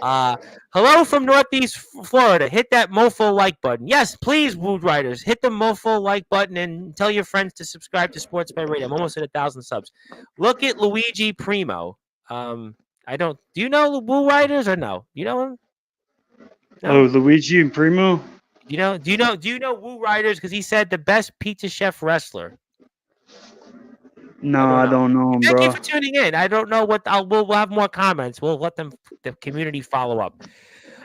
Hello from Northeast Florida. Hit that mofo like button. Yes, please, Wood Riders. Hit the mofo like button and tell your friends to subscribe to Sportswire Radio. I'm almost at 1,000 subs. Look at Luigi Primo. I don't. Do you know the Woo Riders or no? You know him? No? Oh, Luigi and Primo. Do you know Woo Riders? Because he said the best pizza chef wrestler. No, I don't know him, Thank you bro. for tuning in. I don't know what we'll have more comments. We'll let the community follow up.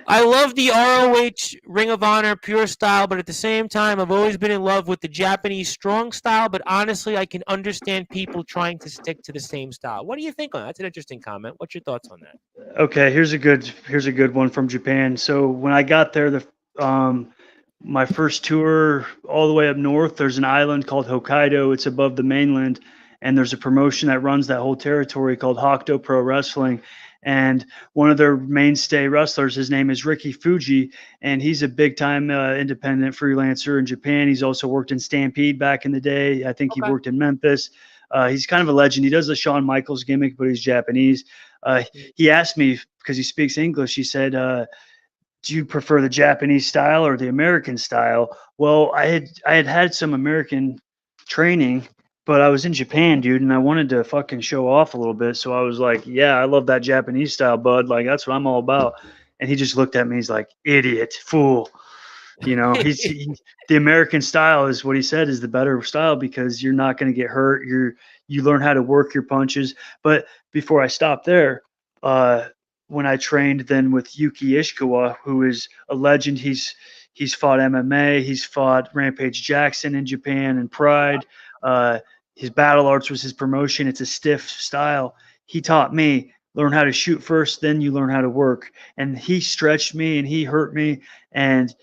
I love the ROH Ring of Honor pure style, but at the same time, I've always been in love with the Japanese strong style. But honestly, I can understand people trying to stick to the same style. What do you think on that? That's an interesting comment. What's your thoughts on that? Okay, here's a good one from Japan. So when I got there, my first tour all the way up north, there's an island called Hokkaido. It's above the mainland, and there's a promotion that runs that whole territory called Hokuto Pro Wrestling. And one of their mainstay wrestlers, his name is Ricky Fuji, and he's a big-time independent freelancer in Japan. He's also worked in Stampede back in the day. I think he worked in Memphis. He's kind of a legend. He does the Shawn Michaels gimmick, but he's Japanese. He asked me, because he speaks English, he said, do you prefer the Japanese style or the American style? Well, I had some American training, but I was in Japan, dude, and I wanted to fucking show off a little bit. So I was like, yeah, I love that Japanese style, bud. Like, that's what I'm all about. And he just looked at me. He's like, idiot, fool. You know, the American style is what he said is the better style because you're not going to get hurt. You learn how to work your punches. But before I stopped there, when I trained then with Yuki Ishikawa, who is a legend, he's fought MMA, he's fought Rampage Jackson in Japan and Pride. His battle arts was his promotion. It's a stiff style. He taught me learn how to shoot first, then you learn how to work. And he stretched me and he hurt me and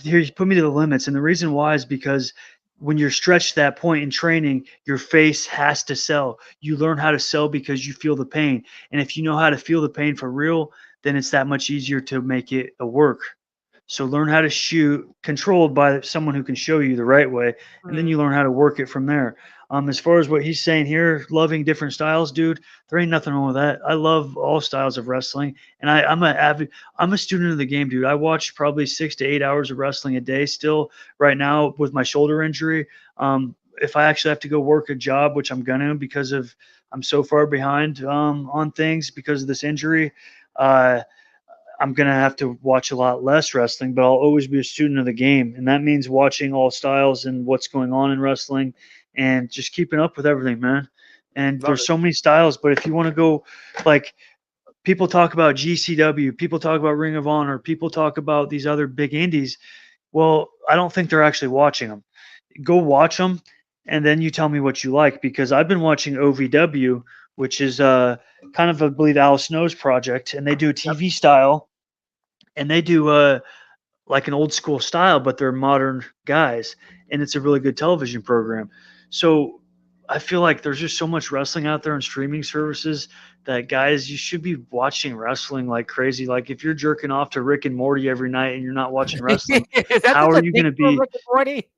he put me to the limits. And the reason why is because when you're stretched to that point in training, your face has to sell. You learn how to sell because you feel the pain. And if you know how to feel the pain for real, then it's that much easier to make it a work. So learn how to shoot controlled by someone who can show you the right way, and then Mhm. you learn how to work it from there. As far as what he's saying here, loving different styles, dude, there ain't nothing wrong with that. I love all styles of wrestling, and I'm a student of the game, dude. I watch probably 6 to 8 hours of wrestling a day still right now with my shoulder injury. If I actually have to go work a job, which I'm gonna because of I'm so far behind on things because of this injury. Uh, I'm going to have to watch a lot less wrestling, but I'll always be a student of the game. And that means watching all styles and what's going on in wrestling and just keeping up with everything, man. And Love there's it. so many styles, but if you want to go, like, people talk about GCW, people talk about Ring of Honor, people talk about these other big indies. Well, I don't think they're actually watching them. Go watch them, and then you tell me what you like, because I've been watching OVW, which is kind of, I believe, Al Snow's project, and they do a Yep. TV style, and they do like an old school style, but they're modern guys, and it's a really good television program. So I feel like there's just so much wrestling out there on streaming services that, guys, you should be watching wrestling like crazy. Like, if you're jerking off to Rick and Morty every night and you're not watching wrestling, Is that how such are a you thing going to for be? Rick and Morty?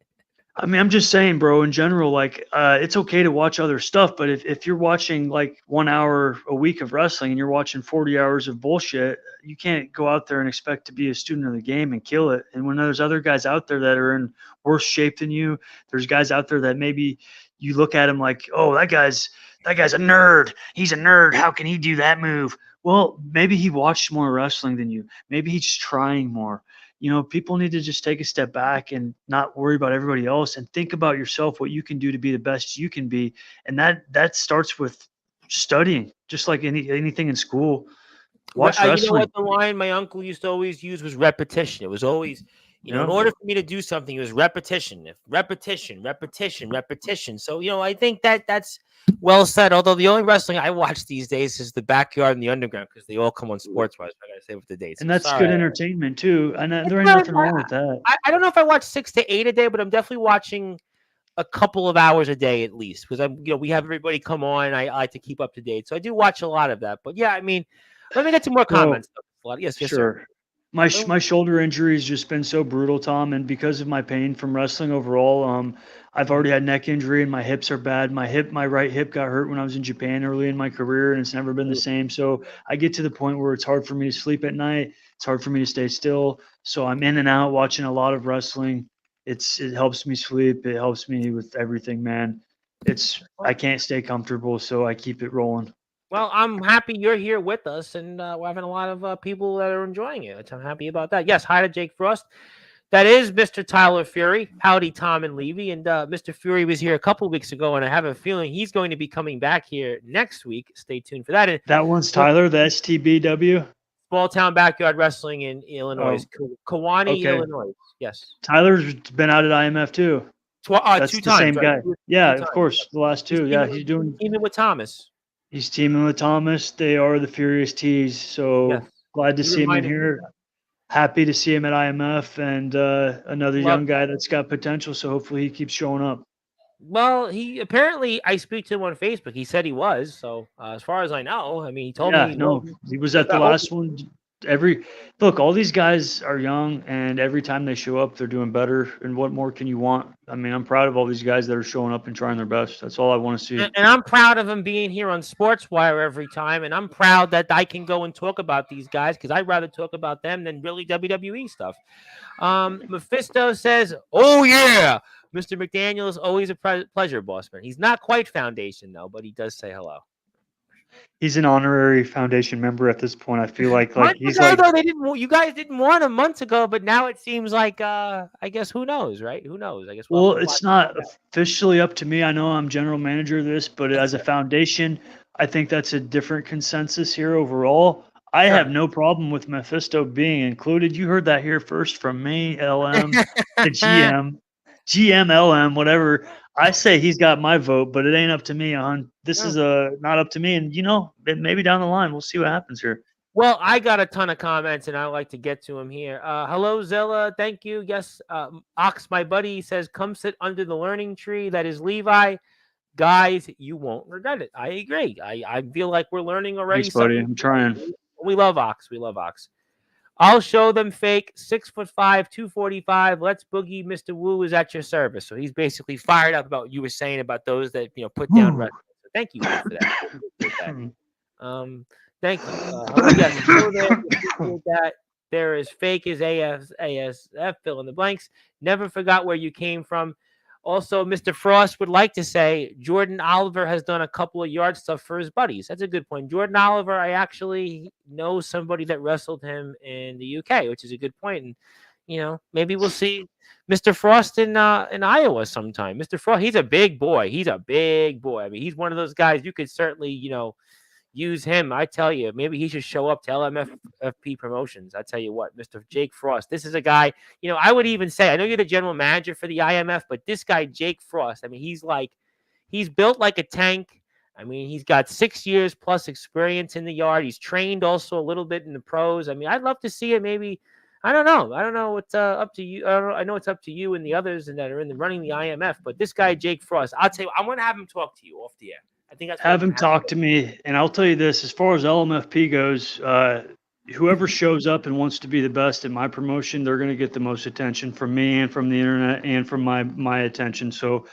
I mean, I'm just saying, bro, in general, like, it's okay to watch other stuff, but if you're watching like 1 hour a week of wrestling and you're watching 40 hours of bullshit, you can't go out there and expect to be a student of the game and kill it. And when there's other guys out there that are in worse shape than you, there's guys out there that maybe you look at him like, oh, that guy's a nerd. He's a nerd. How can he do that move? Well, maybe he watched more wrestling than you. Maybe he's trying more. People need to just take a step back and not worry about everybody else and think about yourself, what you can do to be the best you can be. And that starts with studying, just like anything in school. Watch You know what wrestling. the line my uncle used to always use was repetition. It was always, in Yeah. order for me to do something, it was repetition, repetition, repetition, repetition. So, I think that's well said. Although the only wrestling I watch these days is the backyard and the underground because they all come on Sportswire. So I gotta say with the dates. And So that's sorry. good entertainment too. And It's there ain't good. nothing wrong with that. I don't know if I watch 6 to 8 a day, but I'm definitely watching a couple of hours a day at least because we have everybody come on. I like to keep up to date, so I do watch a lot of that. But yeah, I mean, let me get to more Bro, comments. Yes, yes, sir. sure. My Oh, my shoulder injury has just been so brutal, Tom, and because of my pain from wrestling overall, I've already mhm. had neck injury and my hips are bad. My right hip got hurt when I was in Japan early in my career, and it's never been the same. So I get to the point where it's hard for me to sleep at night. It's hard for me to stay still. So I'm in and out watching a lot of wrestling. It helps me sleep. It helps me with everything, man. I can't stay comfortable, so I keep it rolling. Well, I'm happy you're here with us, and we're having a lot of people that are enjoying it. I'm happy about that. Yes, hi to Jake Frost. That is Mr. Tyler Fury. Howdy, Tom and Levy. And Mr. Fury was here a couple of weeks ago, and I have a feeling he's going to be coming back here next week. Stay tuned for that. And That one's Tyler, the STBW. small town backyard wrestling in Illinois, Oh, Kewanee, okay. Illinois. Yes, Tyler's been out at IMF too. That's two the times, same right? guy. Two Yeah, of times. course. The last He's two. Yeah, teaming, he's teaming with Thomas. he's teaming with Thomas. They are the Furious Tees. Yes, So glad to he see him in reminded me of here. that. Happy to see him at IMF and another Love young that. guy that's got potential. So hopefully he keeps showing up. Well, he apparently I speak to him on Facebook. He said he was. So as far as I know, I mean, he told Yeah, me, well, no, he was we at the got hope. last one. Every Look, all these guys are young, and every time they show up, they're doing better. And what more can you want? I mean, I'm proud of all these guys that are showing up and trying their best. That's all I want to see. And I'm proud of him being here on Sportswire every time. And I'm proud that I can go and talk about these guys because I'd rather talk about them than really WWE stuff. Mephisto says, "Oh yeah, Mr. McDaniel is always a pleasure, bossman. He's not quite foundation though, but he does say hello." He's an honorary foundation member at this point. I feel like Months he's ago, like, though, they didn't. You guys didn't want him months ago, but now it seems like I guess who knows, right? Who knows? I guess we'll have well, to watch. it's not officially up to me. I know I'm general manager of this, but as a foundation, I think that's a different consensus here overall. I have Sure. no problem with Mephisto being included. You heard that here first from me, LM to GM, LM, whatever. I say he's got my vote, but it ain't up to me, hon. This is not up to me, and maybe down the line we'll see what happens here. Well, I got a ton of comments, and I like to get to them here. Hello, Zilla. Thank you. Yes, Ox, my buddy, says, "Come sit under the learning tree." That is Levi. Guys, you won't regret it. I agree. I feel like we're learning already Thanks, buddy. something. I'm trying. We love Ox. We love Ox. I'll show them fake. 6'5", 245. Let's boogie. Mr. Wu is at your service. So he's basically fired up about what you were saying about those that put down wrestling. So thank you, Wu, for that. I appreciate that. Thank you. Yes, hello there. Appreciate that. There is fake is ASF. Fill in the blanks. Never forgot where you came from. Also, Mr. Frost would like to say Jordan Oliver has done a couple of yard stuff for his buddies. That's a good point. Jordan Oliver, I actually know somebody that wrestled him in the UK, which is a good point. And maybe we'll see Mr. Frost in Iowa sometime. Mr. Frost, he's a big boy. He's a big boy. I mean, he's one of those guys you could certainly, use him. I tell you, maybe he should show up to LMFP Promotions. I tell you what, Mr. Jake Frost, this is a guy, I would even say, I know you're the general manager for the IMF, but this guy, Jake Frost, I mean, he's built like a tank. I mean, he's got 6 years plus experience in the yard. He's trained also a little bit in the pros. I mean, I'd love to see it. Maybe, I don't know. It's up to you. I know it's up to you and the others and that are running the IMF, but this guy, Jake Frost, I'll tell you, I'm going to have him talk to you off the air. I think that's have him talk to me, and I'll tell you this: as far as LMFP goes, whoever shows up and wants to be the best in my promotion, they're going to get the most attention from me and from the internet and from my attention. So,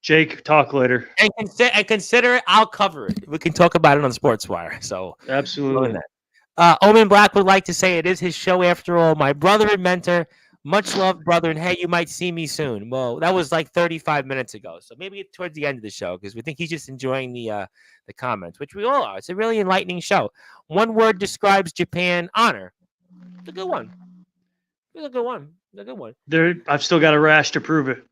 Jake, talk later. And consider it. I'll cover it. We can talk about it on Sportswire. So absolutely. Omen Black would like to say it is his show after all. My brother and mentor. Much love, brother, and hey, you might see me soon. Well, that was like 35 minutes ago, so maybe towards the end of the show because we think he's just enjoying the comments, which we all are. It's a really enlightening show. One word describes Japan: honor. It's a good one. It's a good one. It's a good one. I've still got a rash to prove it.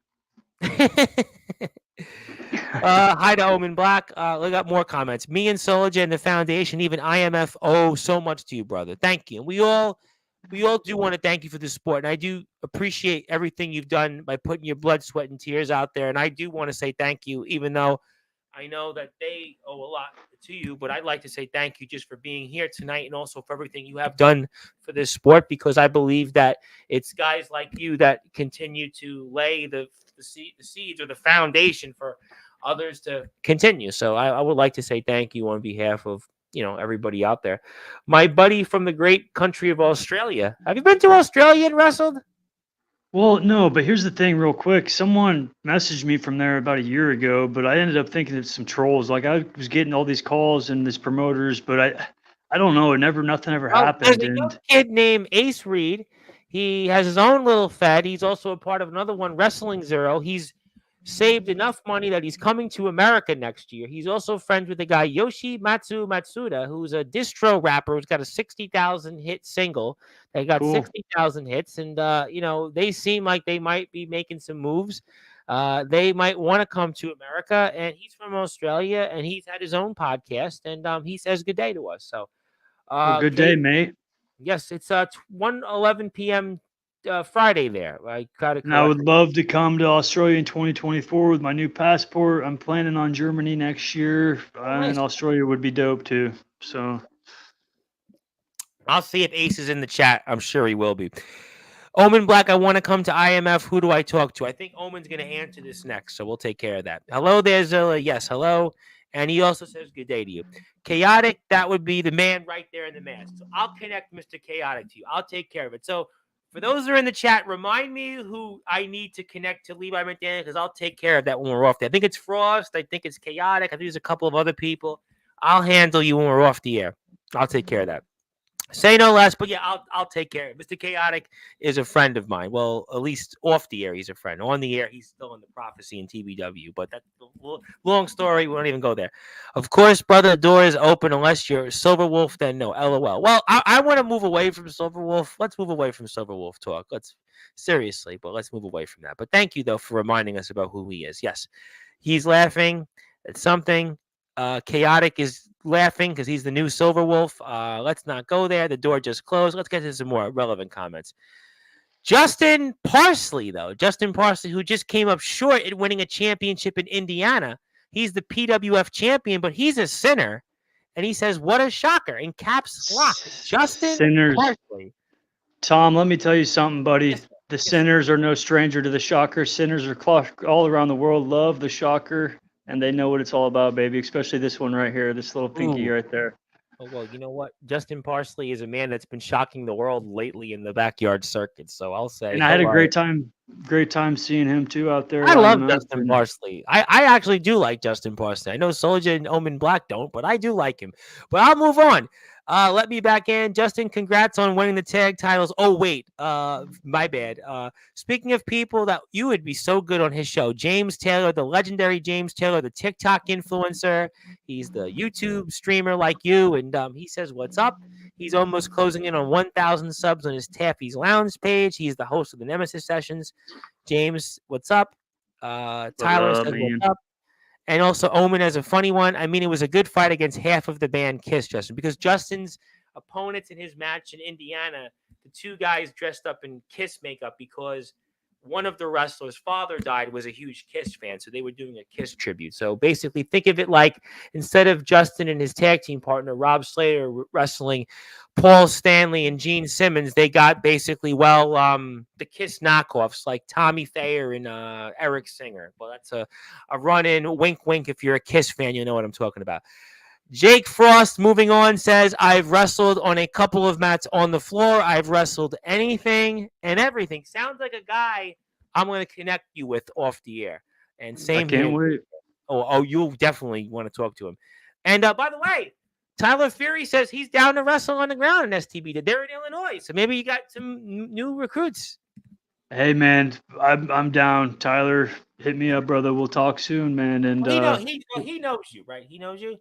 Hi to Omen Black. We got more comments. Me and Soldier and the Foundation, even IMF, owe so much to you, brother. Thank you. And we all do want to thank you for the support, and I do appreciate everything you've done by putting your blood, sweat, and tears out there. And I do want to say thank you, even though I know that they owe a lot to you, but I'd like to say thank you just for being here tonight and also for everything you have done for this sport, because I believe that it's guys like you that continue to lay the seeds or the foundation for others to continue. So I would like to say thank you on behalf of everybody out there. My buddy from the great country of Australia. Have you been to Australia and wrestled? Well, no, but here's the thing real quick. Someone messaged me from there about a year ago, but I ended up thinking it's some trolls. Like I was getting all these calls and these promoters, but I don't know. Nothing ever happened. There's a young kid named Ace Reed. He has his own little fed. He's also a part of another one, Wrestling Zero. He's saved enough money that he's coming to America next year. He's also friends with the guy Yoshi Matsuda, who's a distro rapper who's got a 60,000 hit single. They got 60,000 hits, and they seem like they might be making some moves. They might want to come to America, and he's from Australia, and he's had his own podcast, and he says good day to us. So, good day, mate. Yes, it's 1:11 p.m. Friday there. I would love to come to Australia in 2024 with my new passport. I'm planning on Germany next year, and Australia would be dope too. So I'll see if Ace is in the chat. I'm sure he will be. Omen Black, I want to come to IMF. Who do I talk to? I think Omen's going to answer this next, so we'll take care of that. Hello there, Zilla. Yes, hello. And he also says good day to you. Chaotic, that would be the man right there in the mask. So I'll connect Mr. Chaotic to you. I'll take care of it. So for those that are in the chat, remind me who I need to connect to Levi McDaniel, because I'll take care of that when we're off there. I think it's Frost. I think it's Chaotic. I think there's a couple of other people. I'll handle you when we're off the air. I'll take care of that. Say no less, but yeah, I'll take care of it. Mr. Chaotic is a friend of mine. Well, at least off the air, he's a friend. On the air, he's still in the prophecy in TBW. But that's a long story. We won't even go there. Of course, brother, the door is open unless you're Silver Wolf. Then no, LOL. Well, I want to move away from Silver Wolf. Let's move away from Silver Wolf talk. Let's move away from that. But thank you though for reminding us about who he is. Yes, he's laughing at something. Chaotic is laughing because he's the new Silver Wolf. Let's not go there. The door just closed. Let's get to some more relevant comments. Justin Parsley, who just came up short in winning a championship in Indiana. He's the PWF champion, but he's a sinner. And he says, what a shocker. In caps lock. Justin Parsley. Tom, let me tell you something, buddy. The sinners are no stranger to the shocker. Sinners are all around the world love the shocker. And they know what it's all about, baby, especially this one right here, this little pinky right there. Oh, well, you know what? Justin Parsley is a man that's been shocking the world lately in the backyard circuit. So I'll say And I had a hello. great time seeing him too out there I at love IMF. Justin And Parsley. I actually do like Justin Parsley. I know Soldier and Omen Black don't, but I do like him. But I'll move on. Let me back in. Justin, congrats on winning the tag titles. Oh, wait. My bad. Speaking of people that you would be so good on his show, James Taylor, the legendary James Taylor, the TikTok influencer. He's the YouTube streamer like you, and he says, "What's up?" He's almost closing in on 1,000 subs on his Taffy's Lounge page. He's the host of the Nemesis Sessions. James, what's up? what Tyler up, says, "What's man? up?" And also Omen has a funny one. I mean, it was a good fight against half of the band Kiss, Justin, because Justin's opponents in his match in Indiana, the two guys dressed up in Kiss makeup because one of the wrestlers' father died, was a huge Kiss fan, so they were doing a Kiss tribute. So basically, think of it like instead of Justin and his tag team partner Rob Slater wrestling Paul Stanley and Gene Simmons, they got basically the Kiss knockoffs like Tommy Thayer and Eric Singer. Well, that's a run in. Wink, wink. If you're a Kiss fan, you know what I'm talking about. Jake Frost, moving on, says, I've wrestled on a couple of mats on the floor. I've wrestled anything and everything. Sounds like a guy I'm going to connect you with off the air. And I same can't here. wait. Oh, you'll definitely want to talk to him. And by the way, Tyler Fury says he's down to wrestle on the ground in STB. They're in Illinois, so maybe you got some new recruits. Hey man, I'm down. Tyler, hit me up, brother. We'll talk soon, man. And Well, he knows you, right? He knows you.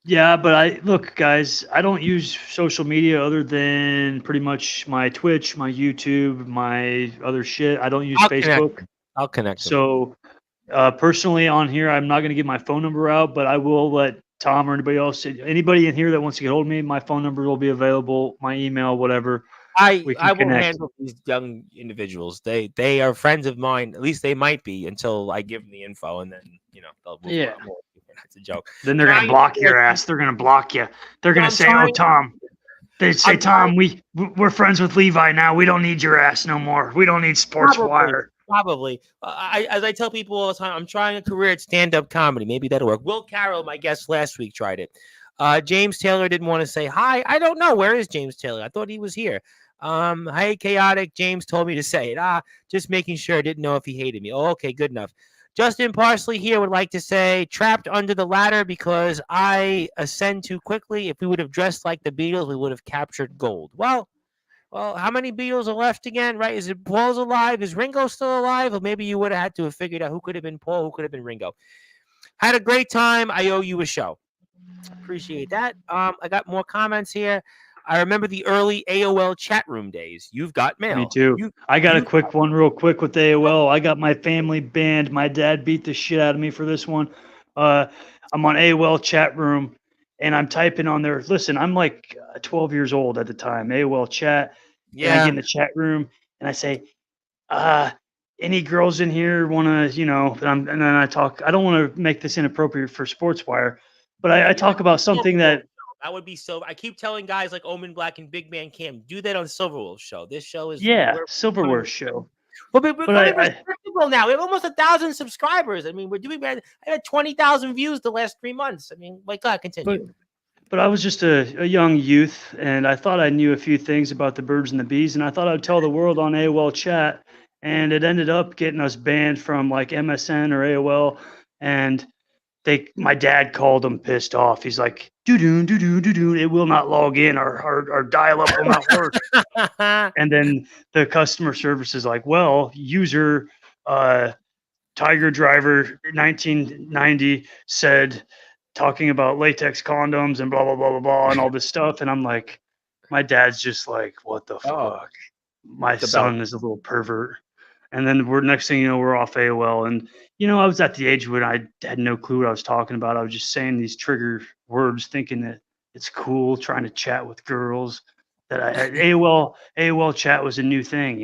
yeah, but I look, guys. I don't use social media other than pretty much my Twitch, my YouTube, my other shit. I don't use I'll connect Facebook. him. I'll connect him. So personally, on here, I'm not going to give my phone number out, but I will let Tom or anybody else, anybody in here that wants to get hold of me, my phone number will be available, my email, whatever. We can I will connect. handle these young individuals. They are friends of mine. At least they might be until I give them the info, and then they'll move Yeah. on. That's a joke. Then they're gonna block your ass. They're gonna block you. They're gonna say, "Oh, Tom." They say, I'm "Tom, we're friends with Levi now. We don't need your ass no more. We don't need Sportswire." Probably. As I tell people all the time, I'm trying a career at stand-up comedy. Maybe that'll work. Will Carroll, my guest last week, tried it. James Taylor didn't want to say hi. I don't know. Where is James Taylor? I thought he was here. Hey, Chaotic. James told me to say it. Just making sure. I didn't know if he hated me. Oh, okay, good enough. Justin Parsley here would like to say, trapped under the ladder because I ascend too quickly. If we would have dressed like the Beatles, we would have captured gold. Well, how many Beatles are left again, right? Is it Paul's alive? Is Ringo still alive? Or maybe you would have had to have figured out who could have been Paul, who could have been Ringo. Had a great time. I owe you a show. Appreciate that. I got more comments here. I remember the early AOL chat room days. You've got mail. Me too. I got a quick one real quick with AOL. I got my family banned. My dad beat the shit out of me for this one. I'm on AOL chat room and I'm typing on there. Listen, I'm like 12 years old at the time. AOL chat. And I get in the chat room and I say, any girls in here want to, and then I talk. I don't want to make this inappropriate for Sportswire, but I talk about something that would be so. I keep telling guys like Omen Black and Big Man Cam, do that on Silverwolf's show. This show is Silverware show. Well, we're becoming respectable now. We have almost 1,000 subscribers. I mean, we're doing bad. I had 20,000 views the last 3 months. I mean, God, continue. But I was just a young youth, and I thought I knew a few things about the birds and the bees, and I thought I'd tell the world on AOL chat, and it ended up getting us banned from like MSN or AOL, and my dad called them pissed off. He's like, doo-doo, it will not log in. Our dial-up will not work. And then the customer service is like, well, user Tiger Driver 1990 said, talking about latex condoms and blah, blah, blah, blah, blah, and all this stuff. And I'm like, my dad's just like, what the fuck? My son is a little pervert. And then next thing you know, we're off AOL. And, I was at the age when I had no clue what I was talking about. I was just saying these trigger words, thinking that it's cool, trying to chat with girls. AOL chat was a new thing,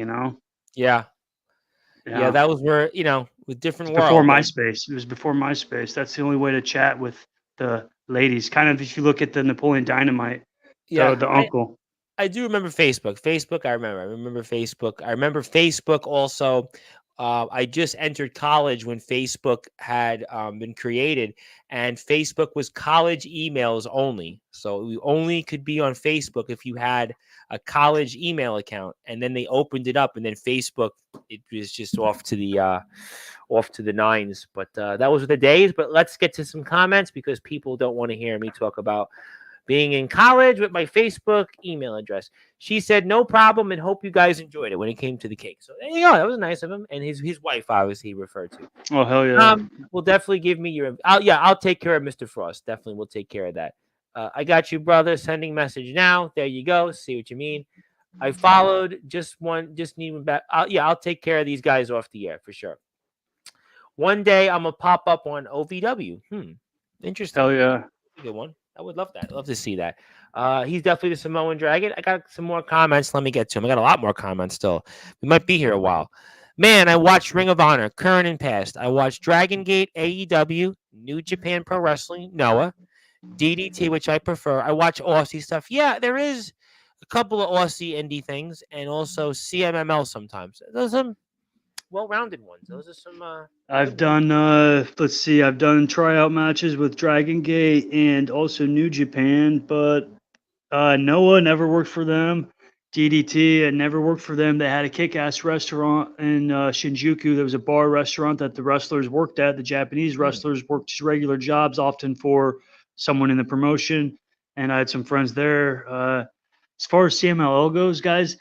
Yeah, that was where, with different world. Before MySpace. It was before MySpace. That's the only way to chat with the ladies. Kind of if you look at the Napoleon Dynamite, the uncle. I do remember Facebook. I remember Facebook. I remember Facebook also. I just entered college when Facebook had been created, and Facebook was college emails only. So you only could be on Facebook if you had a college email account, and then they opened it up, and then Facebook, it was just off to the nines. But that was the days. But let's get to some comments because people don't want to hear me talk about being in college with my Facebook email address. She said, no problem, and hope you guys enjoyed it when it came to the cake. So there you go. That was nice of him. And his wife, obviously, he referred to. Oh, hell yeah. Will definitely give me your. I'll take care of Mr. Frost. Definitely, we'll take care of that. I got you, brother. Sending message now. There you go. See what you mean. I followed. Just need back. I'll take care of these guys off the air for sure. One day I'm gonna pop up on OVW. Interesting. Hell yeah. Good one. I would love that. I'd love to see that. He's definitely the Samoan Dragon. I got some more comments. Let me get to him. I got a lot more comments still. We might be here a while. Man, I watched Ring of Honor, current and past. I watched Dragon Gate, AEW, New Japan Pro Wrestling, Noah, DDT, which I prefer. I watch Aussie stuff. Yeah, there is a couple of Aussie indie things, and also CMML sometimes. Those are some well-rounded ones. Those are some. I've done, let's see, I've done tryout matches with Dragon Gate and also New Japan, but Noah never worked for them. DDT had never worked for them. They had a kick-ass restaurant in Shinjuku. There was a bar restaurant that the wrestlers worked at. The Japanese wrestlers worked just regular jobs, often for someone in the promotion, and I had some friends there. As far as CMLL goes, guys,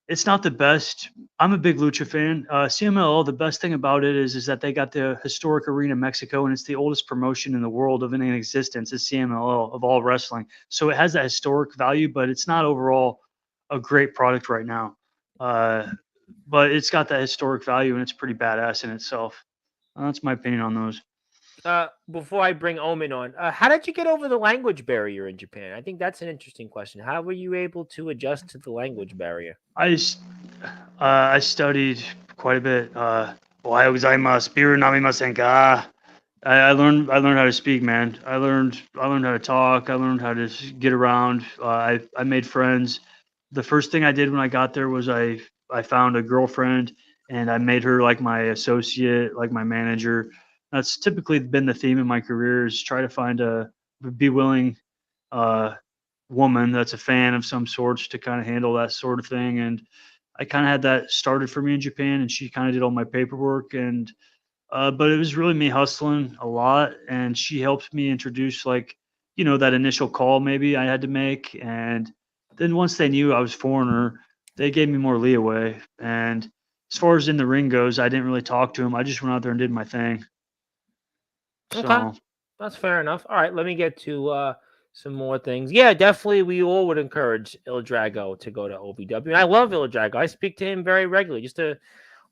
it's not the best. I'm a big Lucha fan. CMLL, the best thing about it is that they got the historic arena in Mexico, and it's the oldest promotion in the world of any existence is CMLL of all wrestling. So it has that historic value, but it's not overall a great product right now. But it's got that historic value, and it's pretty badass in itself. That's my opinion on those. Before I bring Omen on, how did you get over the language barrier in Japan? I think that's an interesting question. How were you able to adjust to the language barrier? I studied quite a bit. Ohayou gozaimasu, biru namimasen ka? I learned how to speak, man. I learned how to talk. I learned how to get around. I made friends. The first thing I did when I got there was I found a girlfriend, and I made her like my associate, like my manager. That's typically been the theme of my career is try to find be willing woman that's a fan of some sorts to kind of handle that sort of thing. And I kind of had that started for me in Japan, and she kind of did all my paperwork. And but it was really me hustling a lot, and she helped me introduce that initial call maybe I had to make. And then once they knew I was foreigner, they gave me more leeway. And as far as in the ring goes, I didn't really talk to him. I just went out there and did my thing. Okay, So, that's fair enough. All right, let me get to some more things. Yeah, definitely, we all would encourage Il Drago to go to OVW. And I love Il Drago. I speak to him very regularly. Just a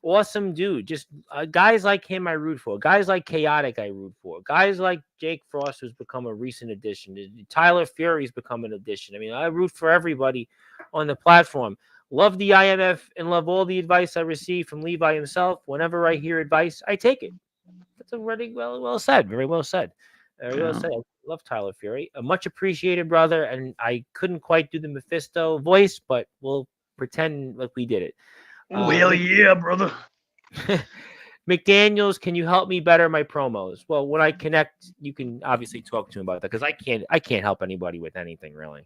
awesome dude. Just guys like him, I root for. Guys like Chaotic, I root for. Guys like Jake Frost, who's become a recent addition. Tyler Fury's become an addition. I mean, I root for everybody on the platform. Love the IMF and love all the advice I receive from Levi himself. Whenever I hear advice, I take it. That's already well said. Very well said. Very well said. I love Tyler Fury. A much appreciated brother, and I couldn't quite do the Mephisto voice, but we'll pretend like we did it. hell yeah, brother. McDaniels, can you help me better my promos? Well, when I connect, you can obviously talk to him about that because I can't help anybody with anything really,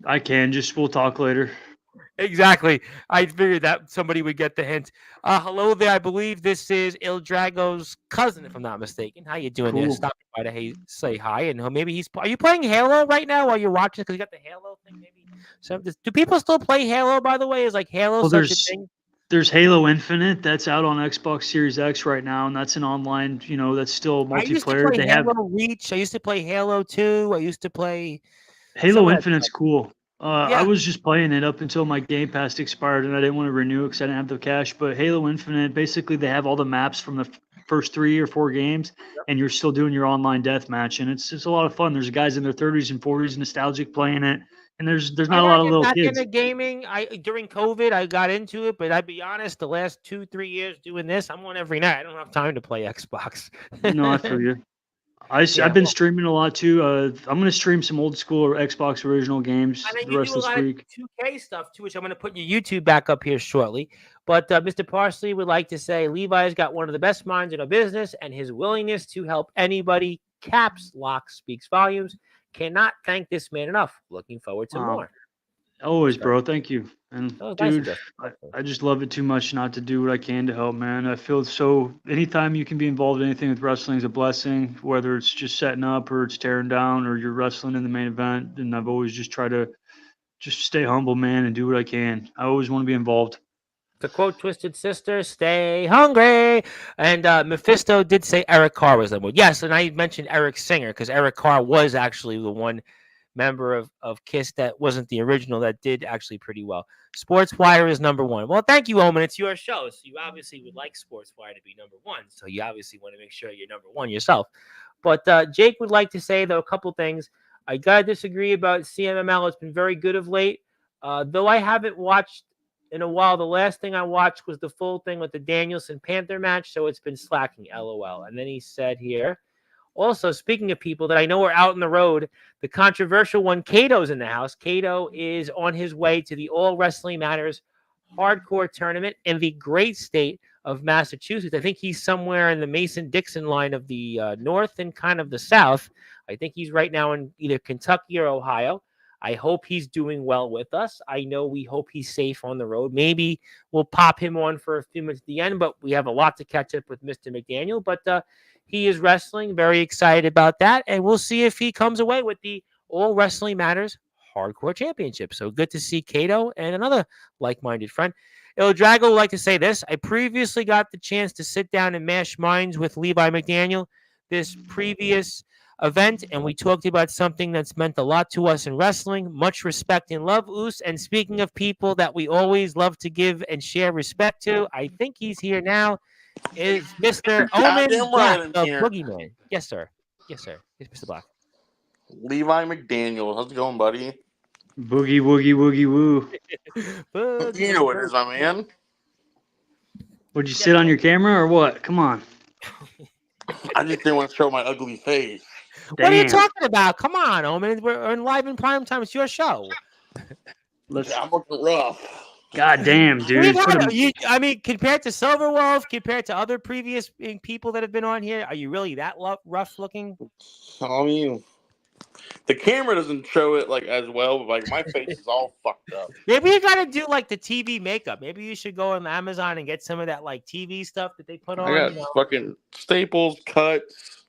I can. We'll talk later. Exactly. I figured that somebody would get the hint. Hello there. I believe this is Il Drago's cousin, if I'm not mistaken. How you doing there? Stop by to say hi, and maybe are you playing Halo right now while you're watching? Because you got the Halo thing, maybe. So, do people still play Halo? By the way, is like Halo such a thing? There's Halo Infinite that's out on Xbox Series X right now, and that's an online. That's still multiplayer. I used to play Halo Reach. I used to play Halo 2. I used to play Halo Infinite's cool. Yeah. I was just playing it up until my Game Pass expired, and I didn't want to renew it because I didn't have the cash. But Halo Infinite, basically, they have all the maps from the first 3 or 4 games, and you're still doing your online deathmatch, and it's a lot of fun. There's guys in their 30s and 40s nostalgic playing it, and there's not a lot of little back kids. Into gaming, during COVID, I got into it, but I'd be honest, the last 2-3 years doing this, I'm on every night. I don't have time to play Xbox. No, I feel you. I've been streaming a lot too. I'm gonna stream some old school or Xbox original games And then the you rest do of a this lot of week. 2K stuff too, which I'm going to put your YouTube back up here shortly. But Mr. Parsley would like to say Levi's got one of the best minds in a business, and his willingness to help anybody, caps lock, speaks volumes. Cannot thank this man enough. Looking forward to more. Always, So, bro. Thank you. And that was nice of dude, Justin. I just love it too much not to do what I can to help, man. I feel so anytime you can be involved in anything with wrestling is a blessing, whether it's just setting up or it's tearing down or you're wrestling in the main event. And I've always just tried to just stay humble, man, and do what I can. I always want to be involved. To quote Twisted Sister, stay hungry. And Mephisto did say Eric Carr was number one. Yes, and I mentioned Eric Singer because Eric Carr was actually the one member of Kiss that wasn't the original that did actually pretty well. Sportswire is number one. Well, thank you, Omen. It's your show, so you obviously would like Sportswire to be number one. So you obviously want to make sure you're number one yourself. But Jake would like to say, though, a couple things. I got to disagree about CMML. It's been very good of late. Though I haven't watched in a while, the last thing I watched was the full thing with the Danielson Panther match, so it's been slacking, LOL. And then he said here, also, speaking of people that I know are out on the road, the controversial one, Cato's in the house. Cato is on his way to the All Wrestling Matters Hardcore Tournament in the great state of Massachusetts. I think he's somewhere in the Mason-Dixon line of the north and kind of the south. I think he's right now in either Kentucky or Ohio. I hope he's doing well with us. I know we hope he's safe on the road. Maybe we'll pop him on for a few minutes at the end, but we have a lot to catch up with Mr. McDaniel. But he is wrestling. Very excited about that. And we'll see if he comes away with the All Wrestling Matters Hardcore Championship. So good to see Cato and another like-minded friend. Il Drago would like to say this. I previously got the chance to sit down and mash minds with Levi McDaniel this previous event, and we talked about something that's meant a lot to us in wrestling. Much respect and love, Oos. And speaking of people that we always love to give and share respect to, I think he's here now, is Mr. Omen Black, the Boogeyman. Yes, sir. Yes, sir. Yes, Mr. Black. Levi McDaniel. How's it going, buddy? Boogie, woogie, woogie, woo. You know what it is, my man. Would you sit on your camera or what? Come on. I just didn't want to show my ugly face. What are you talking about? Come on, Omen. We're live in prime time. It's your show. I'm looking rough. God damn, dude. I mean, compared to Silverwolf, compared to other previous people that have been on here, are you really that rough looking? I mean, the camera doesn't show it like as well, but like my face is all fucked up. Maybe you gotta do like the TV makeup. Maybe you should go on Amazon and get some of that like TV stuff that they put on. I got fucking staples, cuts,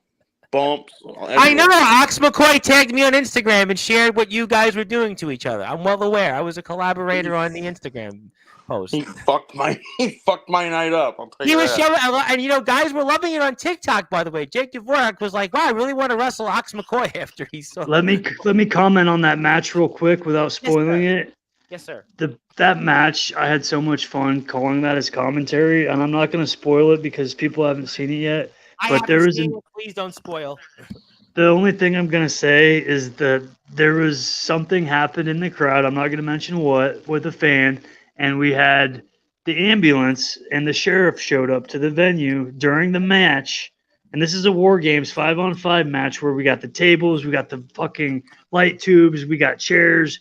bumps. I know. Ox McCoy tagged me on Instagram and shared what you guys were doing to each other. I'm well aware. I was a collaborator on the Instagram post. He fucked my night up. I'll tell you he was that. showing, and guys were loving it on TikTok. By the way, Jake Dvorak was like, "Wow, I really want to wrestle Ox McCoy after he saw." Let me comment on that match real quick without spoiling it. Yes, sir. That match, I had so much fun calling that as commentary, and I'm not going to spoil it because people haven't seen it yet. Please don't spoil. The only thing I'm going to say is that there was something happened in the crowd. I'm not going to mention what, with a fan, and we had the ambulance and the sheriff showed up to the venue during the match. And this is a War Games 5-on-5 match where we got the tables, we got the fucking light tubes, we got chairs,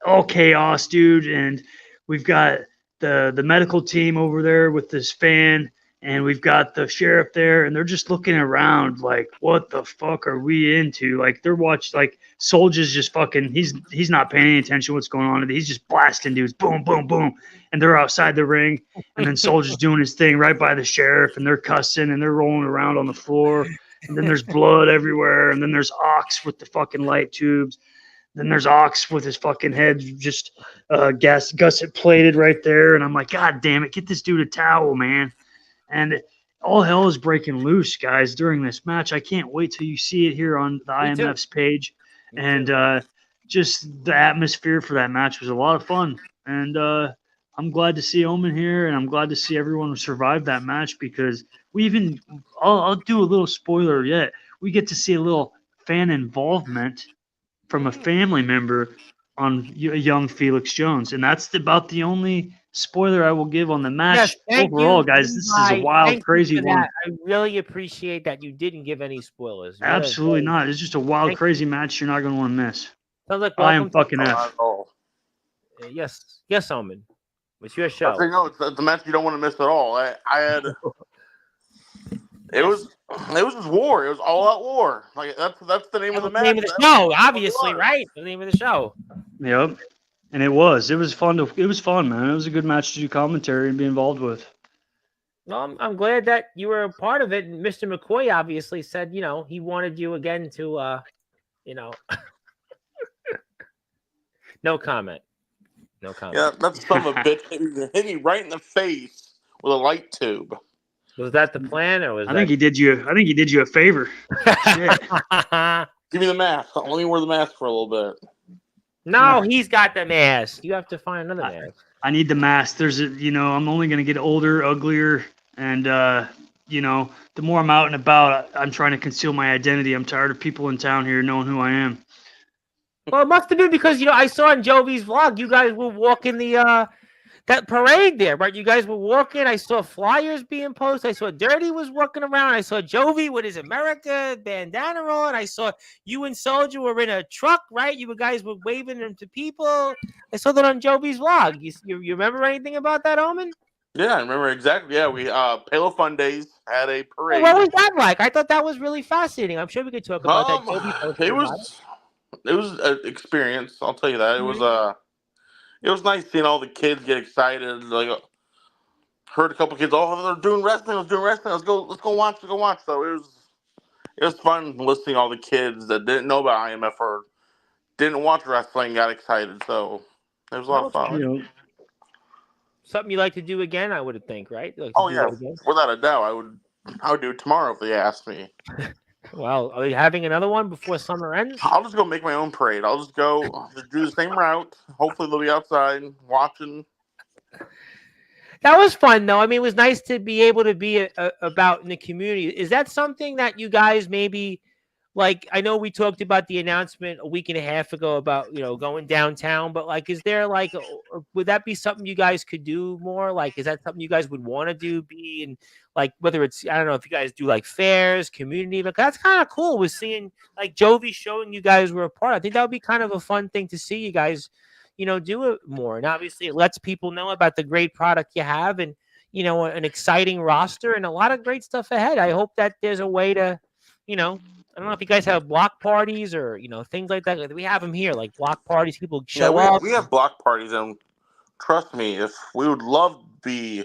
all chaos, dude. And we've got the medical team over there with this fan. And we've got the sheriff there, and they're just looking around like, what the fuck are we into? Like, they're watching, like, Soldier's just fucking, he's not paying any attention to what's going on. He's just blasting dudes, boom, boom, boom. And they're outside the ring, and then Soldier's doing his thing right by the sheriff, and they're cussing, and they're rolling around on the floor. And then there's blood everywhere, and then there's Ox with the fucking light tubes. Then there's Ox with his fucking head just gusset plated right there. And I'm like, God damn it, get this dude a towel, man. And all hell is breaking loose, guys, during this match. I can't wait till you see it here on the IMF's page. And just the atmosphere for that match was a lot of fun. And I'm glad to see Omen here, and I'm glad to see everyone survive that match because I'll do a little spoiler yet. We get to see a little fan involvement from a family member on young Felix Jones. And that's about the only spoiler I will give on the match. Yes, thank Overall, you, guys, this is a Levi. wild, Thank you crazy for one. that. I really appreciate that you didn't give any spoilers. Absolutely not. It's just a wild, Thank crazy match you're not going to want to miss. Sounds like I am welcome. fucking Not F. at all. Yes, Omen. It's your I show. think no, it's a match you don't want to miss at all. I had it was just war. It was all out war. Like that's the name of the That was match. the name of the That's show, what it obviously, was. right? The name of the show. Yep. And it was fun man. It was a good match to do commentary and be involved with. Well, I'm glad that you were a part of it. And Mr. McCoy obviously said, he wanted you again to, no comment. No comment. Yeah, that son of a bitch hit me right in the face with a light tube. Was that the plan, or was I think he did you a favor. Shit. Give me the mask. Let me wear the mask for a little bit. No, he's got the mask. You have to find another mask. I need the mask. I'm only going to get older, uglier, and, the more I'm out and about, I'm trying to conceal my identity. I'm tired of people in town here knowing who I am. Well, it must have been because, I saw in Jovi's vlog, you guys were walking that parade there, right? You guys were walking. I saw flyers being posted. I saw Dirty was walking around. I saw Jovi with his America bandana on. I saw you and Soldier were in a truck, right? You guys were waving them to people. I saw that on Jovi's vlog. You remember anything about that, Omen? Yeah, I remember exactly. Yeah, we Palo Fun Days had a parade. What was that like? I thought that was really fascinating. I'm sure we could talk about that. It was an experience. I'll tell you that. It was nice seeing all the kids get excited. Like, heard a couple kids, they're doing wrestling. Let's go watch. So it was fun listening to all the kids that didn't know about IMF or didn't watch wrestling got excited. So it was a lot of fun. Something you like to do again, I would think, right? Without a doubt, I would do it tomorrow if they asked me. Well, are you having another one before summer ends? I'll just go make my own parade. I'll just go do the same route. Hopefully they'll be outside watching. That was fun, though. I mean, it was nice to be able to be about in the community. Is that something that you guys maybe, like, I know we talked about the announcement a week and a half ago about, going downtown, but, like, is there, like, would that be something you guys could do more? Like, is that something you guys would want to do, be in, like, whether it's, I don't know if you guys do, like, fairs, community, but that's kind of cool with seeing, like, Jovi showing you guys were a part. I think that would be kind of a fun thing to see you guys, do it more. And obviously it lets people know about the great product you have and, an exciting roster and a lot of great stuff ahead. I hope that there's a way to, I don't know if you guys have block parties or, things like that. We have them here, like block parties. People show up. We have block parties, and trust me, if we would love to be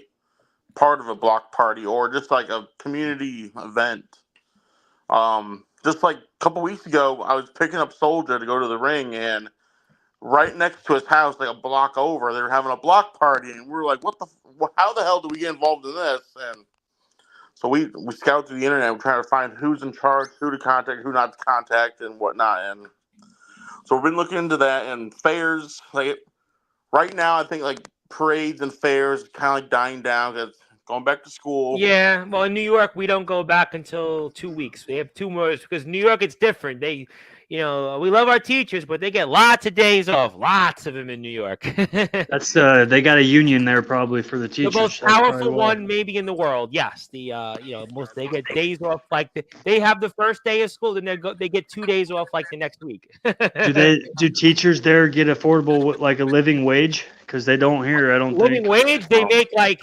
part of a block party or just like a community event. Just like a couple weeks ago, I was picking up Soldier to go to the ring, and right next to his house, like a block over, they were having a block party, and we were like, how the hell do we get involved in this? And so we scout through the internet. We're trying to find who's in charge, who to contact, who not to contact, and whatnot. And so we've been looking into that. And fairs, like right now, I think like parades and fairs kind of like dying down because going back to school. Yeah, well, in New York, we don't go back until 2 weeks. We have 2 more because New York, it's different. They, we love our teachers, but they get lots of days off, lots of them in New York. That's they got a union there probably for the teachers. The most powerful one maybe in the world. Yes, they get days off like they have the first day of school, then they get 2 days off like the next week. Do teachers there get affordable like a living wage? Because they don't here, I don't living think. Wage, they make like.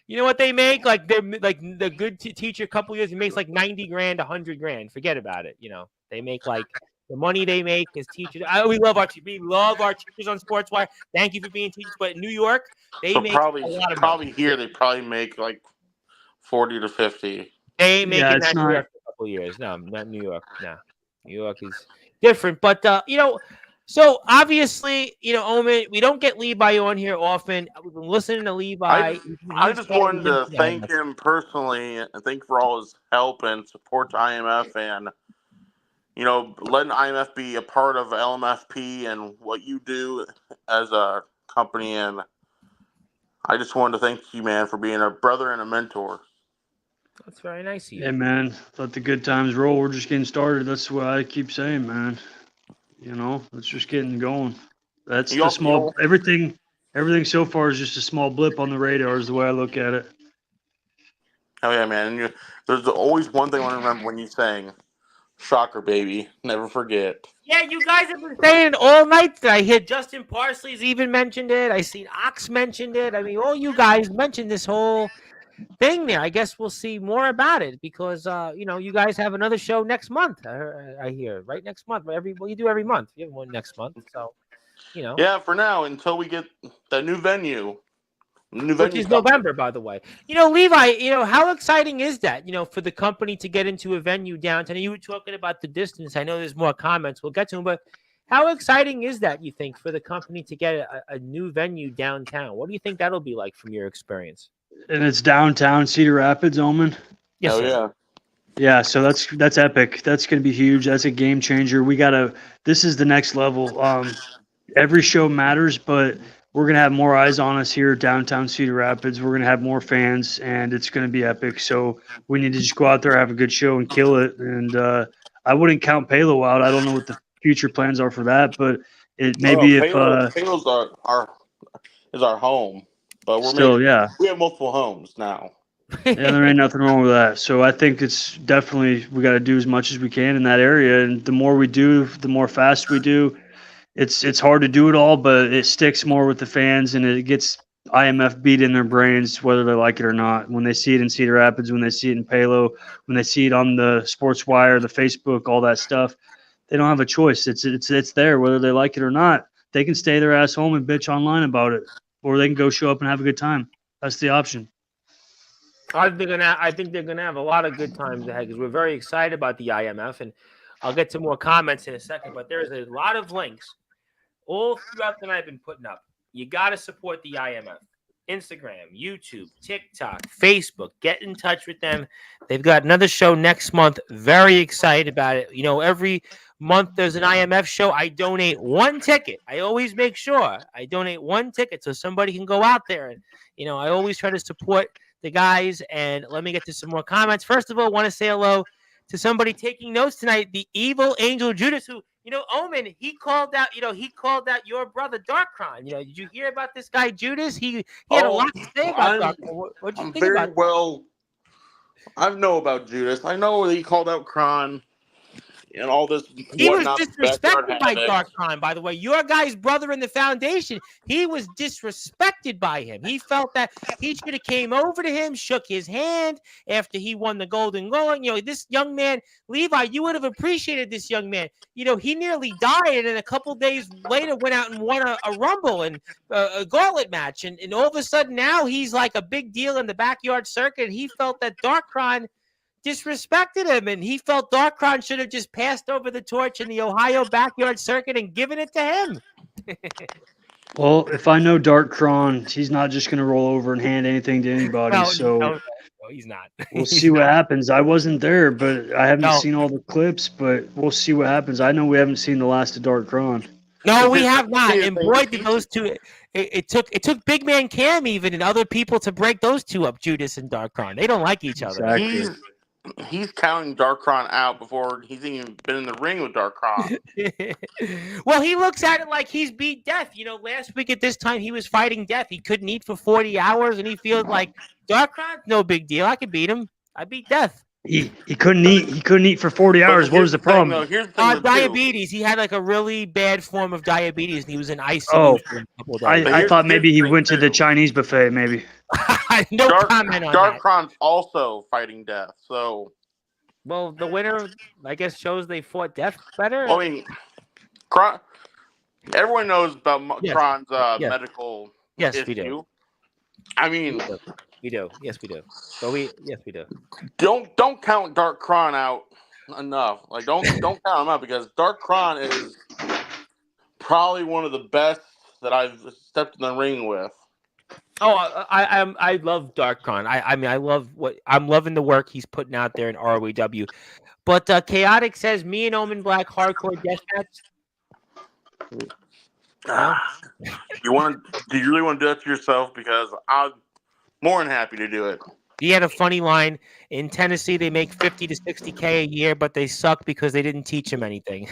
You know what they make? Like they're like the good teacher a couple years, he makes like 90 grand, 100 grand. Forget about it. They make like the money they make as teachers. We love our teachers on Sportswire. Thank you for being teachers. But in New York, they make a lot of money. Here they probably make like 40 to 50. They make it in New York for a couple years. No, not New York. No, New York is different. But so obviously, Omen, we don't get Levi on here often. We've been listening to Levi. I just wanted to thank him personally and thank for all his help and support to IMF and, letting IMF be a part of LMFP and what you do as a company. And I just wanted to thank you, man, for being a brother and a mentor. That's very nice of you. Hey, man, let the good times roll. We're just getting started. That's what I keep saying, man. It's just getting going. That's everything Everything so far is just a small blip on the radar, is the way I look at it. Oh yeah, man. And there's always one thing I want to remember when you sang "Shocker, baby." Never forget. Yeah, you guys have been saying it all night. I hear Justin Parsley's even mentioned it. I seen Ox mentioned it. I mean, all you guys mentioned this whole thing there. I guess we'll see more about it because you guys have another show next month. I hear right next month. You do every month. You have one next month, so Yeah, for now until we get that new venue. Which is November, by the way. Levi, how exciting is that, for the company to get into a venue downtown? You were talking about the distance. I know there's more comments. We'll get to them, but how exciting is that, you think, for the company to get a new venue downtown? What do you think that'll be like from your experience? And it's downtown Cedar Rapids, Omen. Yes, oh, sir. yeah. Yeah, so that's epic. That's going to be huge. That's a game changer. This is the next level. Every show matters, but we're going to have more eyes on us here downtown Cedar Rapids. We're going to have more fans, and it's going to be epic. So we need to just go out there, have a good show, and kill it. And I wouldn't count Palo out. I don't know what the future plans are for that, but Palo's is our home, but we have multiple homes now. Yeah, there ain't nothing wrong with that. So I think it's definitely we got to do as much as we can in that area, and the more we do, the more fast we do. It's hard to do it all, but it sticks more with the fans, and it gets IMF beat in their brains whether they like it or not. When they see it in Cedar Rapids, when they see it in Palo, when they see it on the Sportswire, the Facebook, all that stuff, they don't have a choice. It's there whether they like it or not. They can stay their ass home and bitch online about it, or they can go show up and have a good time. That's the option. I think they're gonna have a lot of good times ahead because we're very excited about the IMF, and I'll get to more comments in a second. But there's a lot of links all throughout the night I've been putting up. You got to support the IMF. Instagram, YouTube, TikTok, Facebook. Get in touch with them. They've got another show next month. Very excited about it. Every month there's an IMF show. I donate one ticket. I always make sure I donate one ticket so somebody can go out there. And, I always try to support the guys. And let me get to some more comments. First of all, I want to say hello to somebody taking notes tonight, the evil angel Judas, who, Omen, he called out your brother Darkron. Did you hear about this guy Judas? He had a lot to say about Darkron. What'd you think about that? I know about Judas. I know that he called out Kron and all this. He was disrespected by Darkron, by the way. Your guy's brother in the foundation, he was disrespected by him. He felt that he should have came over to him, shook his hand after he won the Golden Goal. This young man, Levi, you would have appreciated this young man. He nearly died, and a couple days later went out and won a Rumble and a gauntlet match. And all of a sudden now he's like a big deal in the backyard circuit. He felt that Darkron disrespected him, and he felt Darkron should have just passed over the torch in the Ohio backyard circuit and given it to him. Well, if I know Darkron, he's not just going to roll over and hand anything to anybody. No, he's not. We'll see what happens. I wasn't there, but I haven't seen all the clips, but we'll see what happens. I know we haven't seen the last of Darkron. No, we have not. And boy, did those two it took Big Man Cam even and other people to break those two up, Judas and Darkron. They don't like each other. Exactly. He's counting Darkron out before he's even been in the ring with Darkron. Well, he looks at it like he's beat death. Last week at this time he was fighting death. He couldn't eat for 40 hours, and he feels like Darkron, no big deal. I could beat him. I beat death. He couldn't eat. He couldn't eat for 40 hours. What was the problem? Here's the thing diabetes. He had like a really bad form of diabetes, and he was in ICU. Oh, I thought maybe he went to the Chinese buffet. Maybe. No comment on that. Darkron's also fighting death. So, well, the winner, I guess, shows they fought death better. I mean, everyone knows about Kron's medical issue. We do. I mean, we do. Yes, we do. But we do. Don't count Darkron out enough. Like, don't count him out because Darkron is probably one of the best that I've stepped in the ring with. Oh, I love Darkron. I'm loving the work he's putting out there in ROW. But Chaotic says, me and Omen Black hardcore deathmatch. Do you really want to do that to yourself? Because I'm more than happy to do it. He had a funny line. In Tennessee, they make 50 to 60K a year, but they suck because they didn't teach him anything.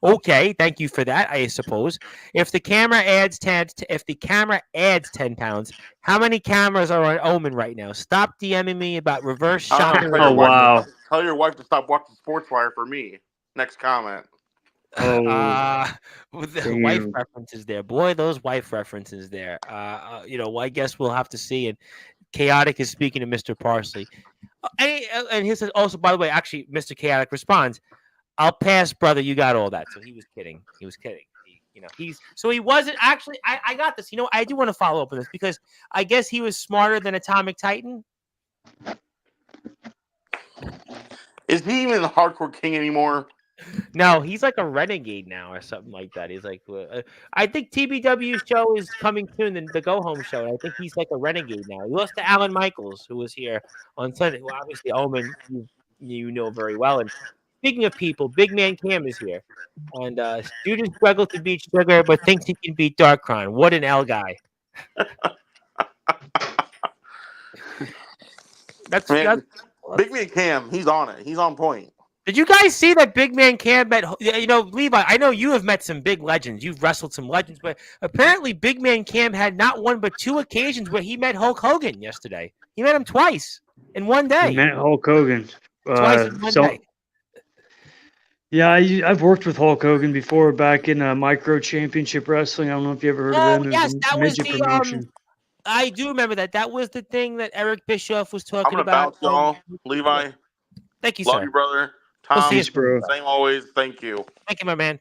Okay, thank you for that, I suppose. If the camera adds 10 pounds, how many cameras are on Omen right now? Stop DMing me about reverse I don't shot. know. Oh wow. Tell your wife to stop watching Sportswire for me. Next comment. Oh With the wife damn. references there. Boy, those wife references there. Well, I guess we'll have to see. And Chaotic is speaking to Mr. Parsley. And he says, also, by the way, actually, Mr. Chaotic responds, I'll pass, brother. You got all that. So he was kidding. He was kidding. He wasn't actually. I got this. I do want to follow up on this because I guess he was smarter than Atomic Titan. Is he even the Hardcore King anymore? No, he's like a renegade now or something like that. He's like, I think TBW's show is coming soon, the Go Home show. I think he's like a renegade now. He lost to Alan Michaels, who was here on Sunday. Well, obviously, Omen, you know very well. And speaking of people, Big Man Cam is here. And Judas struggled to beat Sugar, but thinks he can beat Darkron. What an L guy. That's Big Man Cam, he's on it. He's on point. Did you guys see that Big Man Cam met, Levi, I know you have met some big legends. You've wrestled some legends, but apparently Big Man Cam had not one but two occasions where he met Hulk Hogan yesterday. He met him twice in one day. He met Hulk Hogan. Twice in one day. Yeah, I've worked with Hulk Hogan before back in Micro Championship Wrestling. I don't know if you ever heard of them. Yes, that was midget the promotion. I do remember that. That was the thing that Eric Bischoff was I'm talking gonna about. bounce y'all, Levi. Thank you, Love sir. you, brother. We'll Tom, see you Peace, bro. same always. Thank you. Thank you, my man.